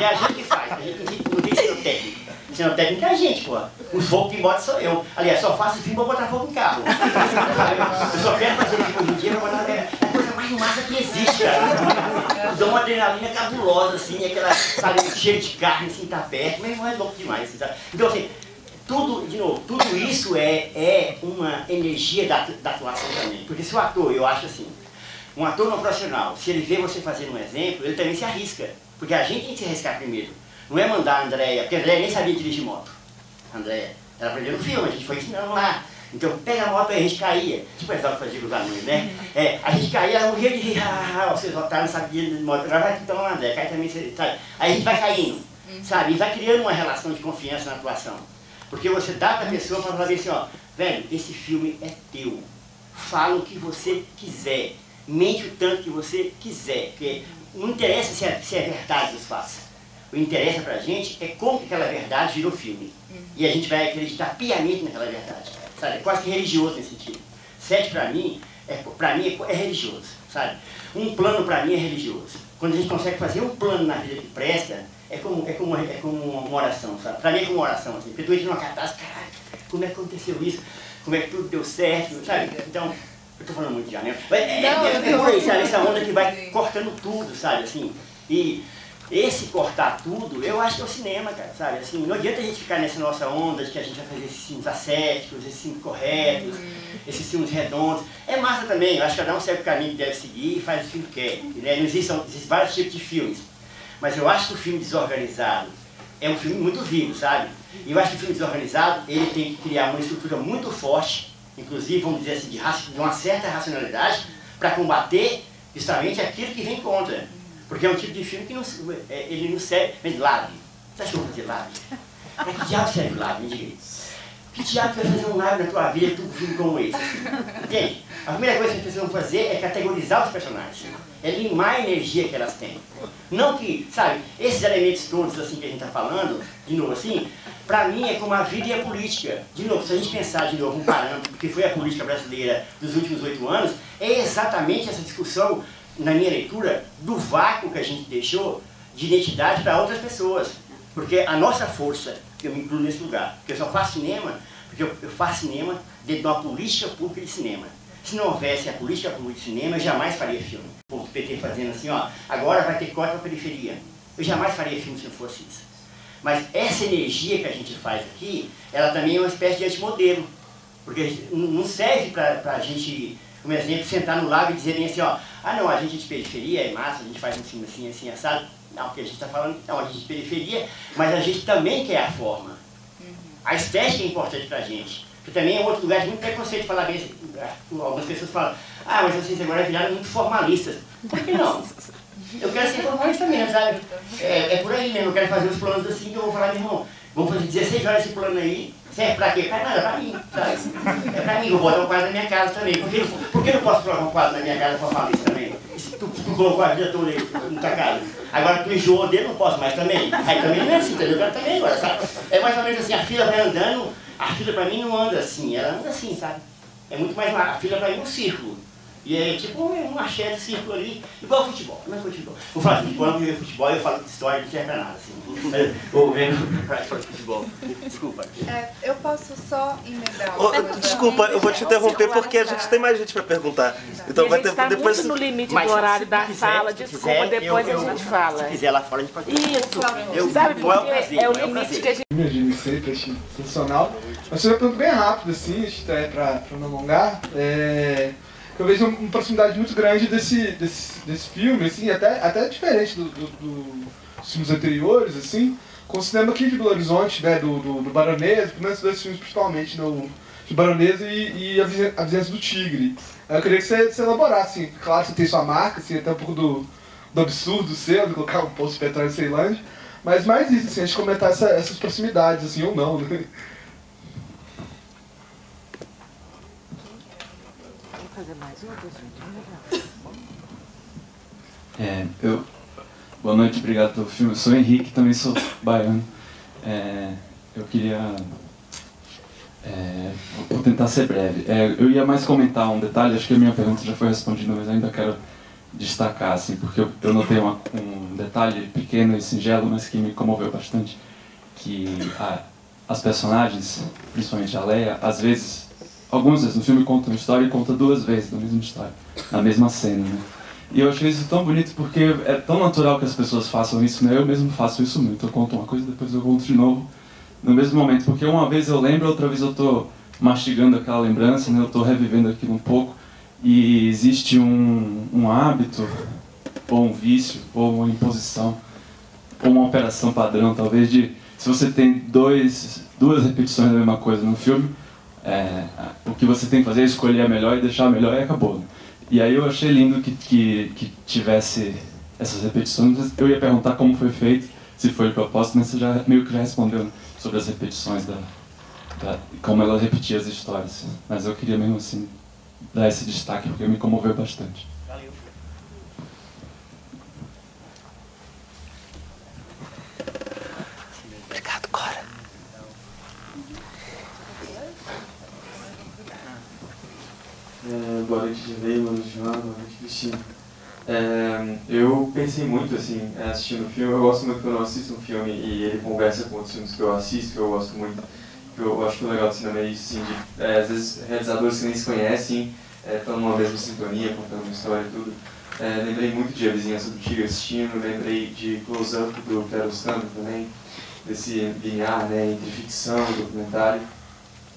É a gente que faz, a gente não tem cenotécnico. Cenotécnico é a gente, pô. O fogo que bota sou eu. Aliás, só faço filme pra botar fogo em carro. Eu só quero fazer filme hoje em dia pra botar... É a coisa mais massa que existe, cara. Dá uma adrenalina cabulosa, assim, aquela, sabe, cheio de carne, assim, tá perto, mas não é louco demais, sabe? Então, assim, tudo isso é uma energia da atuação também. Porque se o ator, eu acho assim, um ator não profissional, se ele vê você fazendo um exemplo, ele também se arrisca. Porque a gente tem que se arriscar primeiro. Não é mandar a Andréia, porque a Andréia nem sabia dirigir moto. A Andréia, ela aprendeu no filme, a gente foi ensinando lá. Então, pega a moto e a gente caía. Tipo o pessoal que fazia com os alunos, né? A gente caía, ela morria de rir. Vocês otários não sabiam dirigir moto. Agora vai então a Andréia, cai também, sabe? Aí a gente vai caindo, sabe? E vai criando uma relação de confiança na atuação. Porque você dá para a pessoa para falar assim, ó, velho, esse filme é teu. Fala o que você quiser. Mente o tanto que você quiser. Porque não interessa se é verdade os fatos. O que interessa pra gente é como que aquela verdade virou filme. E a gente vai acreditar piamente naquela verdade. Sabe? É quase que religioso nesse sentido. Set pra mim é religioso. Sabe? Um plano pra mim é religioso. Quando a gente consegue fazer um plano na vida que presta, é como uma oração, sabe? Pra mim é como uma oração, assim. Porque tu entra numa catástrofe, caralho, como é que aconteceu isso? Como é que tudo deu certo, sabe? Então, eu tô falando muito já, né? Mas é por aí, sabe? Essa onda que vai cortando tudo, sabe? Assim, e esse cortar tudo, eu acho que é o cinema, cara, sabe? Assim, não adianta a gente ficar nessa nossa onda de que a gente vai fazer esses filmes ascéticos, esses filmes corretos, esses filmes redondos. É massa também, eu acho que cada um segue o caminho que deve seguir e faz o filme que quer. Né? Existem vários tipos de filmes. Mas eu acho que o filme desorganizado é um filme muito vivo, sabe? E eu acho que o filme desorganizado, ele tem que criar uma estrutura muito forte, inclusive, vamos dizer assim, de uma certa racionalidade, para combater justamente aquilo que vem contra. Porque é um tipo de filme que ele não serve... Mas lab, você acha que eu vou fazer lab? Para que diabo serve o lab, me diga aí? Que diabo vai fazer um lab na tua vida, tu um filme como esse? Entende? A primeira coisa que as pessoas vão fazer é categorizar os personagens. É limar a energia que elas têm. Não que, sabe, esses elementos todos assim que a gente está falando, de novo assim, para mim é como a vida e a política. De novo, se a gente pensar de novo um parâmetro do que foi a política brasileira dos últimos 8 anos, é exatamente essa discussão, na minha leitura, do vácuo que a gente deixou de identidade para outras pessoas. Porque a nossa força, que eu me incluo nesse lugar, porque eu só faço cinema, porque eu faço cinema dentro de uma política pública de cinema. Se não houvesse a política pública de cinema, eu jamais faria filme. O PT fazendo assim, ó, agora vai ter corte para a periferia. Eu jamais faria filme se não fosse isso. Mas essa energia que a gente faz aqui, ela também é uma espécie de antimodelo. Porque não serve para a gente, como exemplo, sentar no lago e dizer assim, ó, não, a gente é de periferia, é massa, a gente faz um filme assim, assim, assado. Não, porque a gente está falando, não, a gente é de periferia, mas a gente também quer a forma. A estética é importante para a gente. Porque também é outro lugar de muito preconceito falar bem. Algumas pessoas falam, mas vocês agora viraram muito formalistas. Por que não? Eu quero ser formalista mesmo, sabe? É por aí mesmo, eu quero fazer os planos assim que eu vou falar, meu irmão, vamos fazer 16 horas esse plano aí, serve pra quê? Pra nada, pra mim. É pra mim, eu vou botar um quadro na minha casa também. Por que eu não posso colocar um quadro na minha casa pra falar isso também? E se tu colocou a vida toda aí na tua casa? Agora tu enjoou dele, não posso mais também. Aí também não é assim, entendeu? Eu quero também agora, sabe? É mais ou menos assim, a fila vai andando, a fila pra mim não anda assim, ela anda assim, sabe? É muito mais lá, a fila pra mim é um círculo. E é tipo um axé de círculo ali, igual futebol, não é futebol. Vou falar de futebol, não porque futebol eu falo de história, não serve pra nada, assim. Vou vendo pra falar de futebol. Desculpa. Eu posso só emendar uma coisa? Desculpa, eu vou te interromper porque a gente tem mais gente pra perguntar. Então vai ter depois. Muito no limite Mas do horário se da quiser, sala, se desculpa, quiser, depois eu- a gente fala. Se quiser lá fora, a gente pode. Isso, sabe Qual é o porque prazer? é o Qual é o limite prazer? que a gente... Imagino que sempre achei sensacional. Mas foi uma pergunta bem rápida, assim, a gente pra não alongar. Eu vejo uma proximidade muito grande desse filme, assim, até diferente dos filmes anteriores, assim, com o cinema aqui de Belo Horizonte, né, do Baronesa, nesses dois filmes principalmente, de Baronesa e A Vizinhança do Tigre. Eu queria que você elaborasse, assim, claro, você tem sua marca, assim, até um pouco do absurdo seu, de colocar um posto de petróleo em Ceilândia, mas mais isso, assim, a gente comentar essas proximidades, assim, ou não, né? Fazer mais uma, Boa noite, obrigado pelo filme. Eu sou o Henrique, também sou baiano. Eu queria... vou tentar ser breve. Eu ia mais comentar um detalhe, acho que a minha pergunta já foi respondida, mas ainda quero destacar, assim, porque eu notei um detalhe pequeno e singelo, mas que me comoveu bastante, que as personagens, principalmente a Leia, às vezes, algumas vezes no filme contam uma história e conta duas vezes a mesma história, na mesma cena, né? E eu achei isso tão bonito porque é tão natural que as pessoas façam isso, né? Eu mesmo faço isso muito, eu conto uma coisa, depois eu conto de novo, no mesmo momento, porque uma vez eu lembro, outra vez eu estou mastigando aquela lembrança, né? Eu estou revivendo aquilo um pouco, e existe um hábito, ou um vício, ou uma imposição, ou uma operação padrão, talvez, de se você tem duas repetições da mesma coisa no filme, o que você tem que fazer é escolher a melhor e deixar a melhor e acabou. E aí eu achei lindo que tivesse essas repetições. Eu ia perguntar como foi feito, se foi de propósito, mas você meio que já respondeu sobre as repetições, como ela repetia as histórias. Mas eu queria mesmo assim dar esse destaque porque me comoveu bastante. Valeu. Obrigado, Cora. Boa noite, Gilei, boa noite, Joana, boa noite, Cristina. Eu pensei muito, assim, assistindo o filme. Eu gosto muito quando eu assisto um filme e ele conversa com outros filmes que eu assisto, que eu gosto muito. Eu acho que o legal do cinema é isso, assim, de, às vezes, realizadores que nem se conhecem, estão numa mesma sintonia, contando uma história e tudo. Lembrei muito de A Vizinhança do Tigre assistindo, lembrei de Close Up do Kiarostami também, desse linear, né, entre ficção e documentário.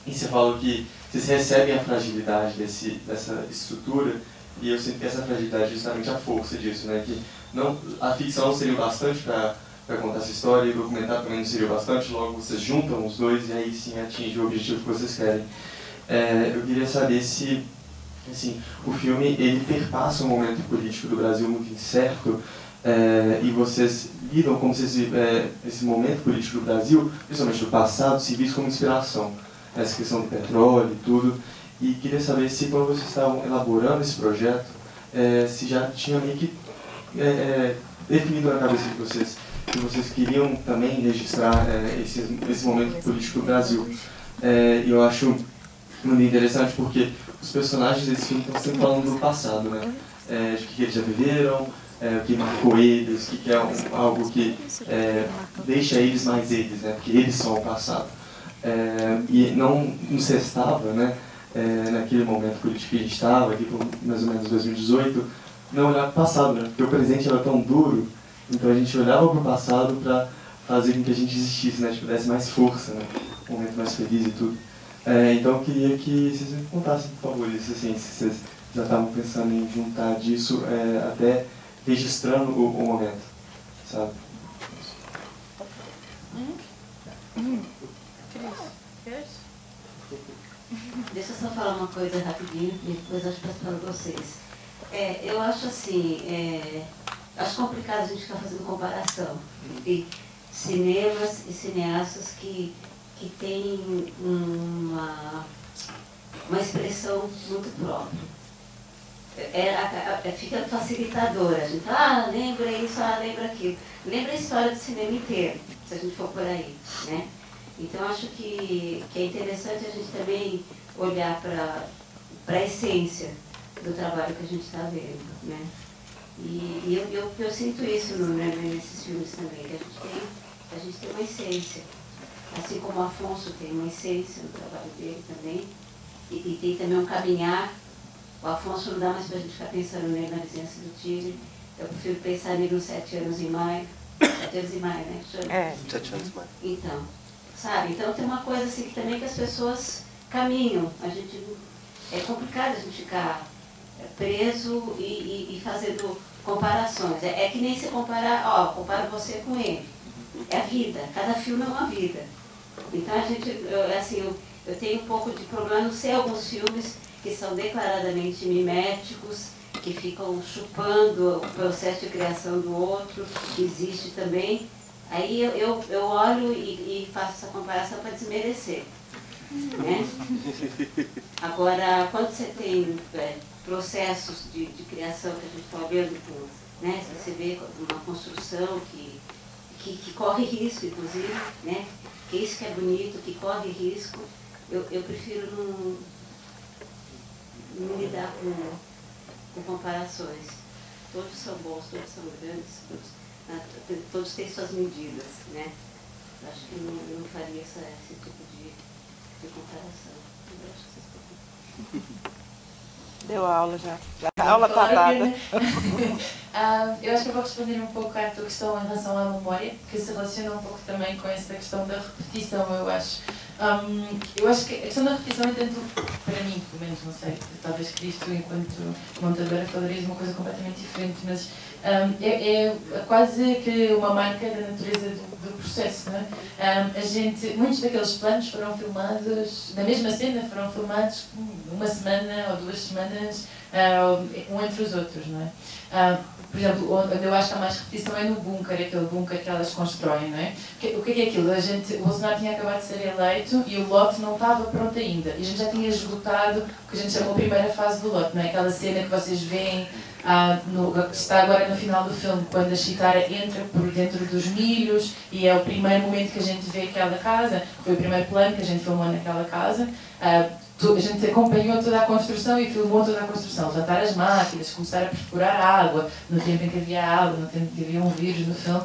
E você falou que vocês recebem a fragilidade dessa estrutura, e eu sinto que essa fragilidade é justamente a força disso, né? Que a ficção não seria bastante para contar essa história, e o documentário também não seria bastante, logo vocês juntam os dois e aí sim atingem o objetivo que vocês querem. Eu queria saber se assim, o filme ele perpassa um momento político do Brasil muito incerto, e vocês lidam como se esse momento político do Brasil, principalmente do passado, se visse como inspiração. Essa questão do petróleo e tudo, e queria saber se quando vocês estavam elaborando esse projeto, se já tinha meio que definido na cabeça de vocês que vocês queriam também registrar esse momento político do Brasil. E eu acho muito interessante porque os personagens desse filme estão sempre falando do passado, né? De que eles já viveram, o que marcou eles, que é algo que deixa eles mais eles, né? Porque eles são o passado. E não nos restava, né, naquele momento político que a gente estava, aqui por mais ou menos 2018, não olhar para o passado, né, porque o presente era tão duro, então a gente olhava para o passado para fazer com que a gente existisse, né, desse mais força, né, um momento mais feliz e tudo. Então eu queria que vocês me contassem, por favor, isso, assim, se vocês já estavam pensando em juntar disso, até registrando o momento, sabe? Deixa eu só falar uma coisa rapidinho e depois acho que passo para vocês. Eu acho assim, acho complicado a gente ficar fazendo comparação de cinemas e cineastas que que tem uma expressão muito própria. Fica facilitadora. A gente fala, lembra isso, lembra aquilo. Lembra a história do cinema inteiro, se a gente for por aí, né? Então, acho que é interessante a gente também olhar para a essência do trabalho que a gente está vendo, né? E eu sinto isso nesses filmes também, que a gente tem uma essência. Assim como o Afonso tem uma essência no trabalho dele também, e tem também um caminhar. O Afonso não dá mais para a gente ficar pensando nele na Vizinhança do Tigre. Eu prefiro pensar nele nos 7 anos em maio. 7 anos em maio, né? 7 anos em maio. Então, sabe? Então tem uma coisa assim que também que as pessoas caminham. É complicado a gente ficar preso e fazendo comparações. É que nem se comparar, comparo você com ele. É a vida. Cada filme é uma vida. Então eu tenho um pouco de problema, não sei alguns filmes que são declaradamente miméticos, que ficam chupando o processo de criação do outro, que existe também. Aí eu olho e faço essa comparação para desmerecer. Né? Agora, quando você tem processos de criação que a gente está olhando, né? Você vê uma construção que corre risco, inclusive, né? Que isso que é bonito, que corre risco, eu prefiro não lidar com comparações. Todos são bons, todos são grandes, todos têm suas medidas, né? Acho que não faria esse tipo de comparação. Eu acho que vocês Deu aula já. A aula está dada. Eu acho que eu vou responder um pouco à tua questão em relação à memória, que se relaciona um pouco também com essa questão da repetição, eu acho. Eu acho que a questão da repetição é tanto, para mim, pelo menos, não sei, talvez Cristo, enquanto montadora, falaria de uma coisa completamente diferente, mas é quase que uma marca da natureza do processo, não é? Muitos daqueles planos foram filmados, na mesma cena, foram filmados uma semana ou 2 semanas, um entre os outros, não é? Por exemplo, onde eu acho que há mais repetição é no bunker, aquele bunker que elas constroem, não é? O que é aquilo? O Bolsonaro tinha acabado de ser eleito e o lote não estava pronto ainda. E a gente já tinha esgotado o que a gente chamou a primeira fase do lote, não é? Aquela cena que vocês veem, que está agora no final do filme, quando a Chitara entra por dentro dos milhos e é o primeiro momento que a gente vê aquela casa, foi o primeiro plano que a gente filmou naquela casa. A gente acompanhou toda a construção e filmou toda a construção, levantar as máquinas, começar a perfurar água, no tempo em que havia água, no tempo em que havia um vírus no filme,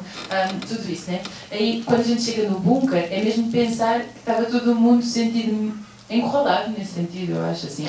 tudo isso, né? Aí, quando a gente chega no bunker, é mesmo pensar que estava todo mundo sentido encurralado nesse sentido, eu acho, assim.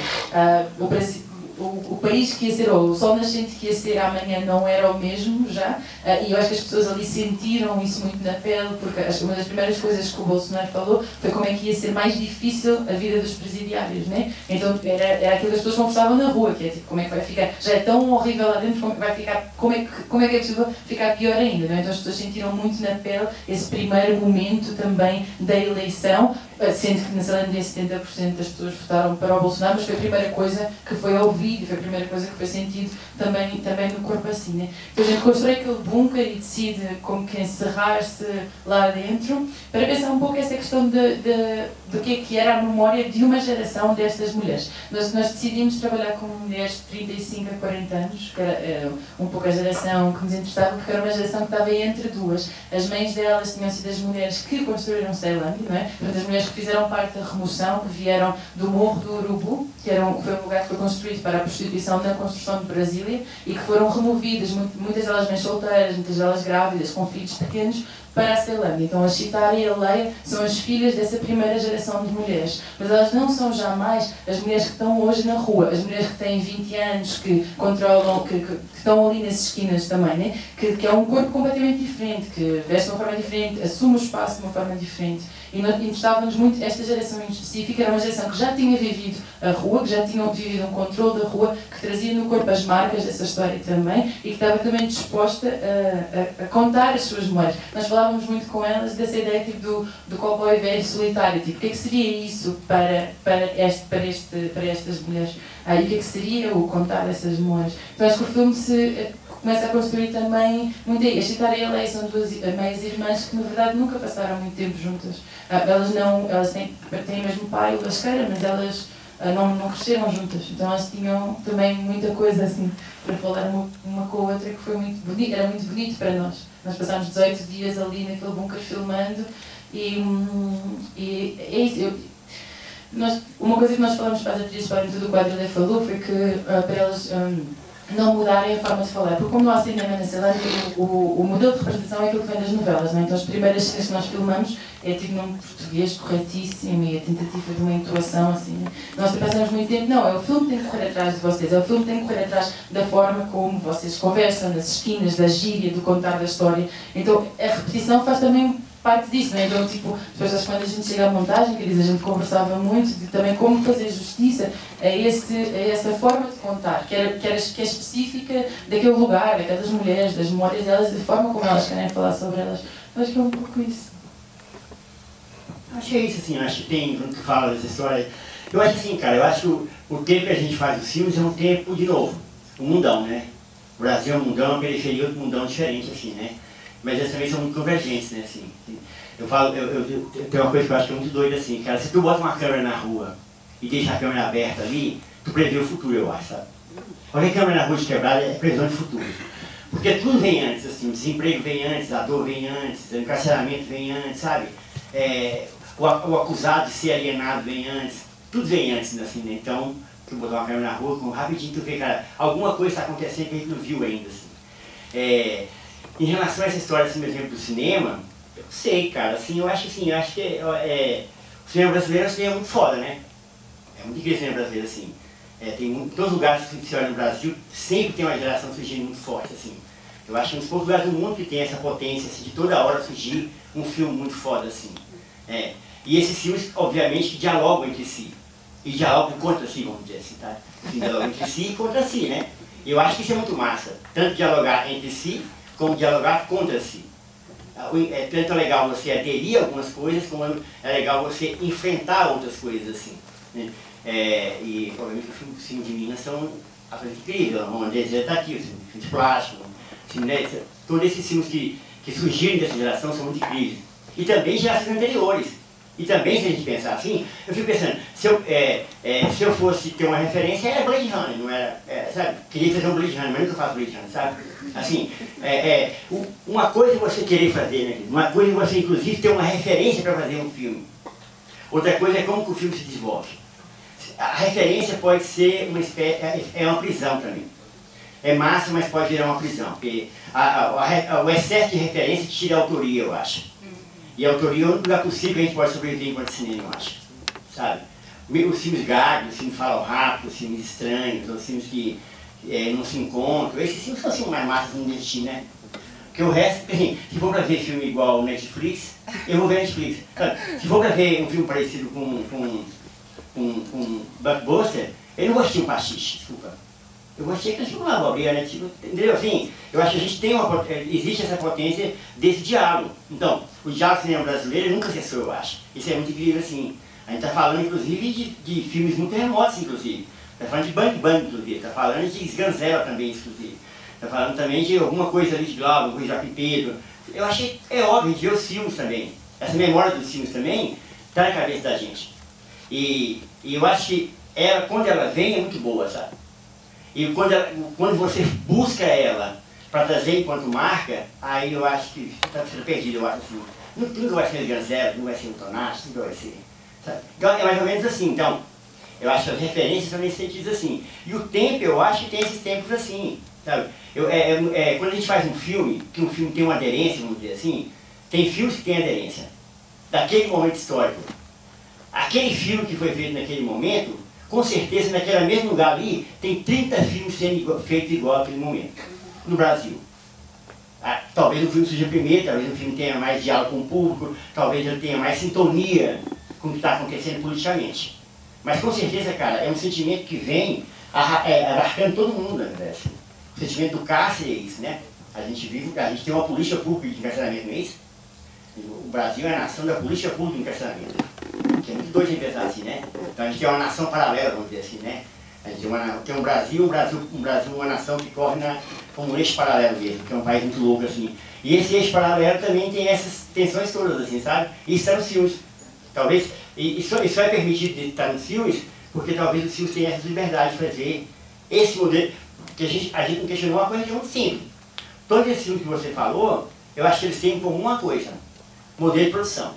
O país que ia ser, ou o sol nascente que ia ser amanhã não era o mesmo já, e eu acho que as pessoas ali sentiram isso muito na pele, porque uma das primeiras coisas que o Bolsonaro falou foi como é que ia ser mais difícil a vida dos presidiários, né? Então era aquilo que as pessoas conversavam na rua, que é tipo, como é que vai ficar, já é tão horrível lá dentro, como é que vai ficar, como é que é possível ficar pior ainda, não é? Então as pessoas sentiram muito na pele esse primeiro momento também da eleição, sendo que na Zelândia 70% das pessoas votaram para o Bolsonaro, mas foi a primeira coisa que foi ouvido, foi a primeira coisa que foi sentido também no corpo assim, né? Então a gente constrói aquele bunker e decide como que encerrar-se lá dentro para pensar um pouco essa questão do que era a memória de uma geração destas mulheres. Nós decidimos trabalhar com mulheres de 35 a 40 anos, que era um pouco a geração que nos interessava, porque era uma geração que estava entre duas. As mães delas tinham sido as mulheres que construíram Ceilândia, não é? Portanto, as mulheres que fizeram parte da remoção, que vieram do Morro do Urubu, que foi um lugar que foi construído para a prostituição na construção de Brasília e que foram removidas, muitas delas mães solteiras, muitas delas grávidas, com filhos pequenos, para a Ceilândia. Então a Chitara e a Leia são as filhas dessa primeira geração de mulheres, mas elas não são jamais as mulheres que estão hoje na rua, as mulheres que têm 20 anos, que controlam, que estão ali nas esquinas também, né? Que é um corpo completamente diferente, que veste de uma forma diferente, assume o espaço de uma forma diferente. E nós interessávamos muito, esta geração em específico era uma geração que já tinha vivido a rua, que já tinham vivido um controle da rua, que trazia no corpo as marcas dessa história também e que estava também disposta a contar as suas memórias. Nós falávamos muito com elas dessa ideia tipo, do cowboy velho solitário, tipo, o que é que seria isso para estas mulheres? E o que é que seria o contar essas memórias? Então acho que o filme começa a construir também muito aí. A Chitara e a Leia são duas meias irmãs que na verdade nunca passaram muito tempo juntas. Elas têm o mesmo pai, o Lasqueira, mas elas não cresceram juntas. Então elas tinham também muita coisa assim para falar uma com a outra que foi muito bonito, era muito bonito para nós. Nós passámos 18 dias ali naquele bunker filmando e é isso. Uma coisa que nós falamos para as atrizes, para tudo o que o Adrilé falou, foi que para elas não mudarem a forma de falar, porque como não há cinema na Ceilândia, o modelo de representação é aquilo que vem das novelas, não é? Então as primeiras cenas que nós filmamos é tipo num português corretíssimo e a tentativa de uma intuação assim, né? Nós passamos muito tempo, não, é o filme que tem que correr atrás de vocês, é o filme que tem que correr atrás da forma como vocês conversam, nas esquinas, da gíria, do contar da história. Então a repetição faz também parte disso, não é? Então, tipo, depois quando a gente chega à montagem, que diz, a gente conversava muito de também como fazer justiça a essa forma de contar, que é específica daquele lugar, daquelas mulheres, das memórias delas, da forma como elas querem falar sobre elas. Eu acho que é um pouco isso. Acho que é isso, assim, acho que tem, quando tu fala dessa história, eu acho assim, cara, eu acho que o tempo que a gente faz os filmes é um tempo, de novo, um mundão, né? O Brasil é um mundão, a periferia é outro mundão diferente, assim, né? Mas eles também são muito convergentes, né, assim. Eu tenho uma coisa que eu acho que é muito doida, assim, cara, se tu bota uma câmera na rua e deixa a câmera aberta ali, tu prevê o futuro, eu acho, sabe? Qualquer câmera na rua de quebrada é previsão de futuro. Porque tudo vem antes, assim, o desemprego vem antes, a dor vem antes, o encarceramento vem antes, sabe? O acusado de ser alienado vem antes, tudo vem antes, assim, né? Então, tu botar uma câmera na rua, rapidinho tu vê, cara, alguma coisa está acontecendo que a gente não viu ainda, assim. Em relação a essa história, assim, por exemplo, do cinema, eu sei, cara, assim, eu acho que o cinema brasileiro é um cinema muito foda, né? É muito incrível o cinema brasileiro, assim. Tem todos os lugares que se olha no Brasil, sempre tem uma geração surgindo muito forte, assim. Eu acho que é um dos poucos lugares do mundo que tem essa potência, assim, de toda hora surgir um filme muito foda, assim. E esses filmes, obviamente, que dialogam entre si. E dialogam contra si, vamos dizer assim, tá? Dialogam entre si e contra si, né? Eu acho que isso é muito massa. Tanto dialogar entre si, como dialogar contra si. Tanto é legal você aderir a algumas coisas, como é legal você enfrentar outras coisas, assim. Né? E, obviamente, os filmes de Minas são a coisa incrível. O André está aqui, o filme de plástico, né? Todos esses filmes que surgiram dessa geração são muito incríveis. E também gerações anteriores. E também, se a gente pensar assim, eu fico pensando, se eu fosse ter uma referência, era Blade Runner, não era, sabe? Queria fazer um Blade Runner, mas nunca faço Blade Runner, sabe? Assim, uma coisa é você querer fazer, né? Uma coisa é você, inclusive, ter uma referência para fazer um filme. Outra coisa é como que o filme se desenvolve. A referência pode ser uma espécie, é uma prisão também. É massa, mas pode virar uma prisão, porque o excesso de referência tira a autoria, eu acho. E a autoria é o único lugar possível que a gente pode sobreviver enquanto cinema, eu acho. Sabe? Os filmes gagos, os filmes falam rápido, os filmes estranhos, os filmes que não se encontram. Esses filmes são assim mais massas no destino, né? Porque o resto, assim, se for pra ver filme igual Netflix, eu vou ver Netflix. Se for pra ver um filme parecido com Blockbuster, eu não vou assistir um pastiche, desculpa. Eu gostei que assim uma abobrinha, né? Tipo, entendeu? Assim, eu acho que a gente tem existe essa potência desse diálogo. Então, o diálogo do cinema brasileiro nunca cessou, eu acho. Isso é muito incrível, assim. A gente está falando, inclusive, de filmes muito remotos, inclusive. Está falando de Bang Bang, inclusive. Está falando de Sganzella também, inclusive. Está falando também de alguma coisa ali de Glauber, alguma coisa de Joaquim Pedro. Eu achei, óbvio, a gente vê os filmes também. Essa memória dos filmes também está na cabeça da gente. E eu acho que quando ela vem, é muito boa, sabe? E quando você busca ela para trazer enquanto marca, aí eu acho que está sendo perdido, eu acho assim. Nunca vai ser Sganzella, não vai ser o Tonashi, nunca vai ser. Sabe? Então é mais ou menos assim. Então, eu acho que as referências são nesse sentido assim. E o tempo, eu acho que tem esses tempos assim. Sabe? Quando a gente faz um filme, que um filme tem uma aderência, vamos dizer assim, tem filmes que têm aderência. Daquele momento histórico. Aquele filme que foi feito naquele momento, com certeza, naquele mesmo lugar ali, tem 30 filmes sendo feitos igual àquele momento, no Brasil. Talvez o filme seja primeiro, talvez o filme tenha mais diálogo com o público, talvez ele tenha mais sintonia com o que está acontecendo politicamente. Mas com certeza, cara, é um sentimento que vem abarcando todo mundo, na verdade. O sentimento do cárcere é isso, né? A gente tem uma política pública de encarceramento, não é isso? O Brasil é a nação da política pública de encarceramento. Que é muito doido de pensar assim, né? Então a gente tem uma nação paralela, vamos dizer assim, né? A gente tem um Brasil, uma nação que corre como um eixo paralelo mesmo, que é um país muito louco, assim. E esse eixo paralelo também tem essas tensões todas, assim, sabe? E isso está nos filmes. Talvez, e só é permitido de estar nos filmes, porque talvez os filmes tenham essa liberdade de fazer esse modelo, que a gente não questionou uma coisa que é muito simples. Todos esses filmes que você falou, eu acho que eles têm em comum uma coisa: modelo de produção.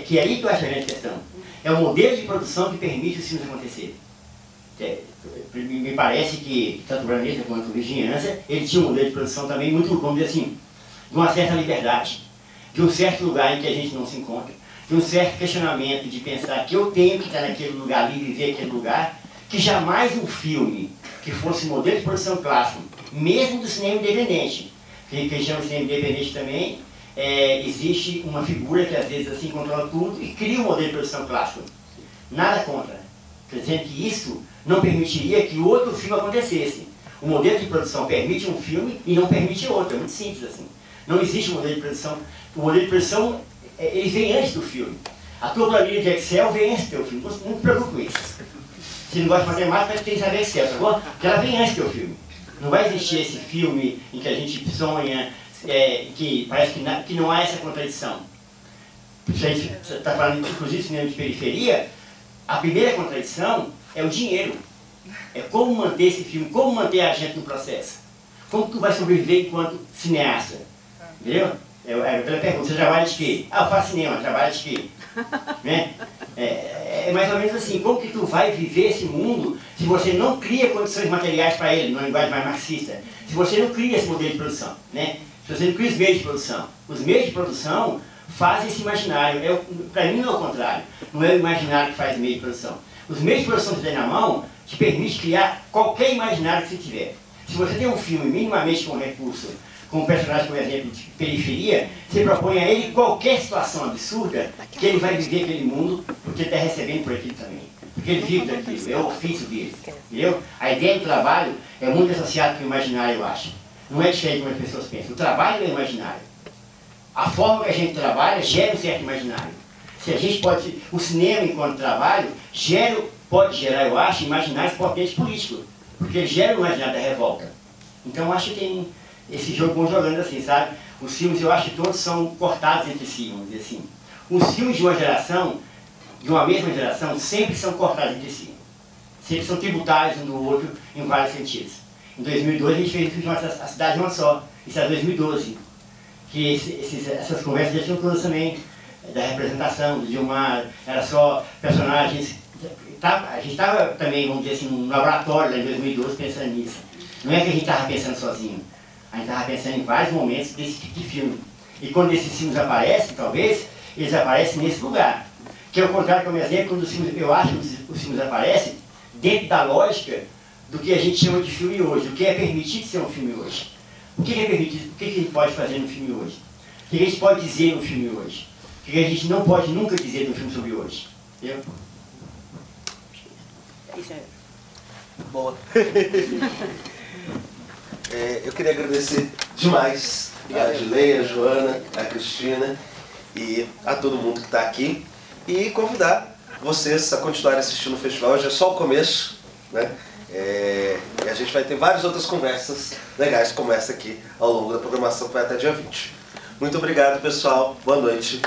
Que é aí que eu acho a grande questão. É o modelo de produção que permite os filmes acontecerem. Me parece que tanto o Planeta quanto o Vizinhança, ele tinha um modelo de produção também muito, vamos dizer assim, de uma certa liberdade, de um certo lugar em que a gente não se encontra, de um certo questionamento de pensar que eu tenho que estar naquele lugar ali, viver aquele lugar, que jamais um filme que fosse modelo de produção clássico, mesmo do cinema independente, que a gente chama de cinema independente também, existe uma figura que às vezes assim controla tudo e cria um modelo de produção clássico. Nada contra. Dizendo que isso não permitiria que outro filme acontecesse. O modelo de produção permite um filme e não permite outro. É muito simples assim. Não existe um modelo de produção. O modelo de produção, ele vem antes do filme. A tua planilha de Excel vem antes do teu filme. Não se preocupe com isso. Se não gosta de matemática, tem que saber Excel, tá bom? Porque ela vem antes do teu filme. Não vai existir esse filme em que a gente sonha, que parece que não há essa contradição. Se a gente está falando, inclusive, cinema de periferia, a primeira contradição é o dinheiro. É como manter esse filme, como manter a gente no processo. Como tu vai sobreviver enquanto cineasta? Entendeu? Aquela pergunta, você trabalha de quê? Ah, eu faço cinema, trabalha de quê? Né? É mais ou menos assim, como que tu vai viver esse mundo se você não cria condições materiais para ele, numa linguagem mais marxista? Se você não cria esse modelo de produção, né? Se você não cria os meios de produção. Os meios de produção fazem esse imaginário. Para mim não é o contrário. Não é o imaginário que faz meio de produção. Os meios de produção que você tem na mão te permite criar qualquer imaginário que você tiver. Se você tem um filme minimamente com recurso, com um personagem, por exemplo, de periferia, você propõe a ele qualquer situação absurda que ele vai viver aquele mundo porque ele está recebendo por aquilo também. Porque ele vive daquilo, é o ofício dele. Entendeu? A ideia do trabalho é muito associada com o imaginário, eu acho. Não é diferente como as pessoas pensam. O trabalho é o imaginário. A forma que a gente trabalha gera um certo imaginário. Se a gente pode, o cinema enquanto trabalho pode gerar, eu acho, imaginários potentes políticos, porque ele gera o imaginário da revolta. Então eu acho que tem esse jogo bom jogando assim, sabe? Os filmes eu acho que todos são cortados entre si, vamos dizer assim. Os filmes de uma geração, de uma mesma geração, sempre são cortados entre si. Sempre são tributários um do outro em vários sentidos. Em 2002 a gente fez o filme A Cidade Uma Só, isso era 2012. Que essas conversas já tinham todas também, da representação, do Gilmar, era só personagens. A gente estava também, vamos dizer assim, num laboratório lá em 2012 pensando nisso. Não é que a gente estava pensando sozinho, a gente estava pensando em vários momentos desse tipo de filme. E quando esses filmes aparecem, talvez, eles aparecem nesse lugar. Que é o contrário, como exemplo, quando os filmes, eu acho que os filmes aparecem dentro da lógica do que a gente chama de filme hoje, o que é permitido ser um filme hoje. O que é permitido, o que a gente pode fazer no filme hoje? O que a gente pode dizer no filme hoje? O que a gente não pode nunca dizer no filme sobre hoje? Entendeu? Isso é. Boa. Eu queria agradecer demais a Adileia, a Joana, a Cristina e a todo mundo que está aqui e convidar vocês a continuarem assistindo o festival. Hoje é só o começo, né? E a gente vai ter várias outras conversas legais como essa aqui ao longo da programação que vai até dia 20. Muito obrigado, pessoal. Boa noite.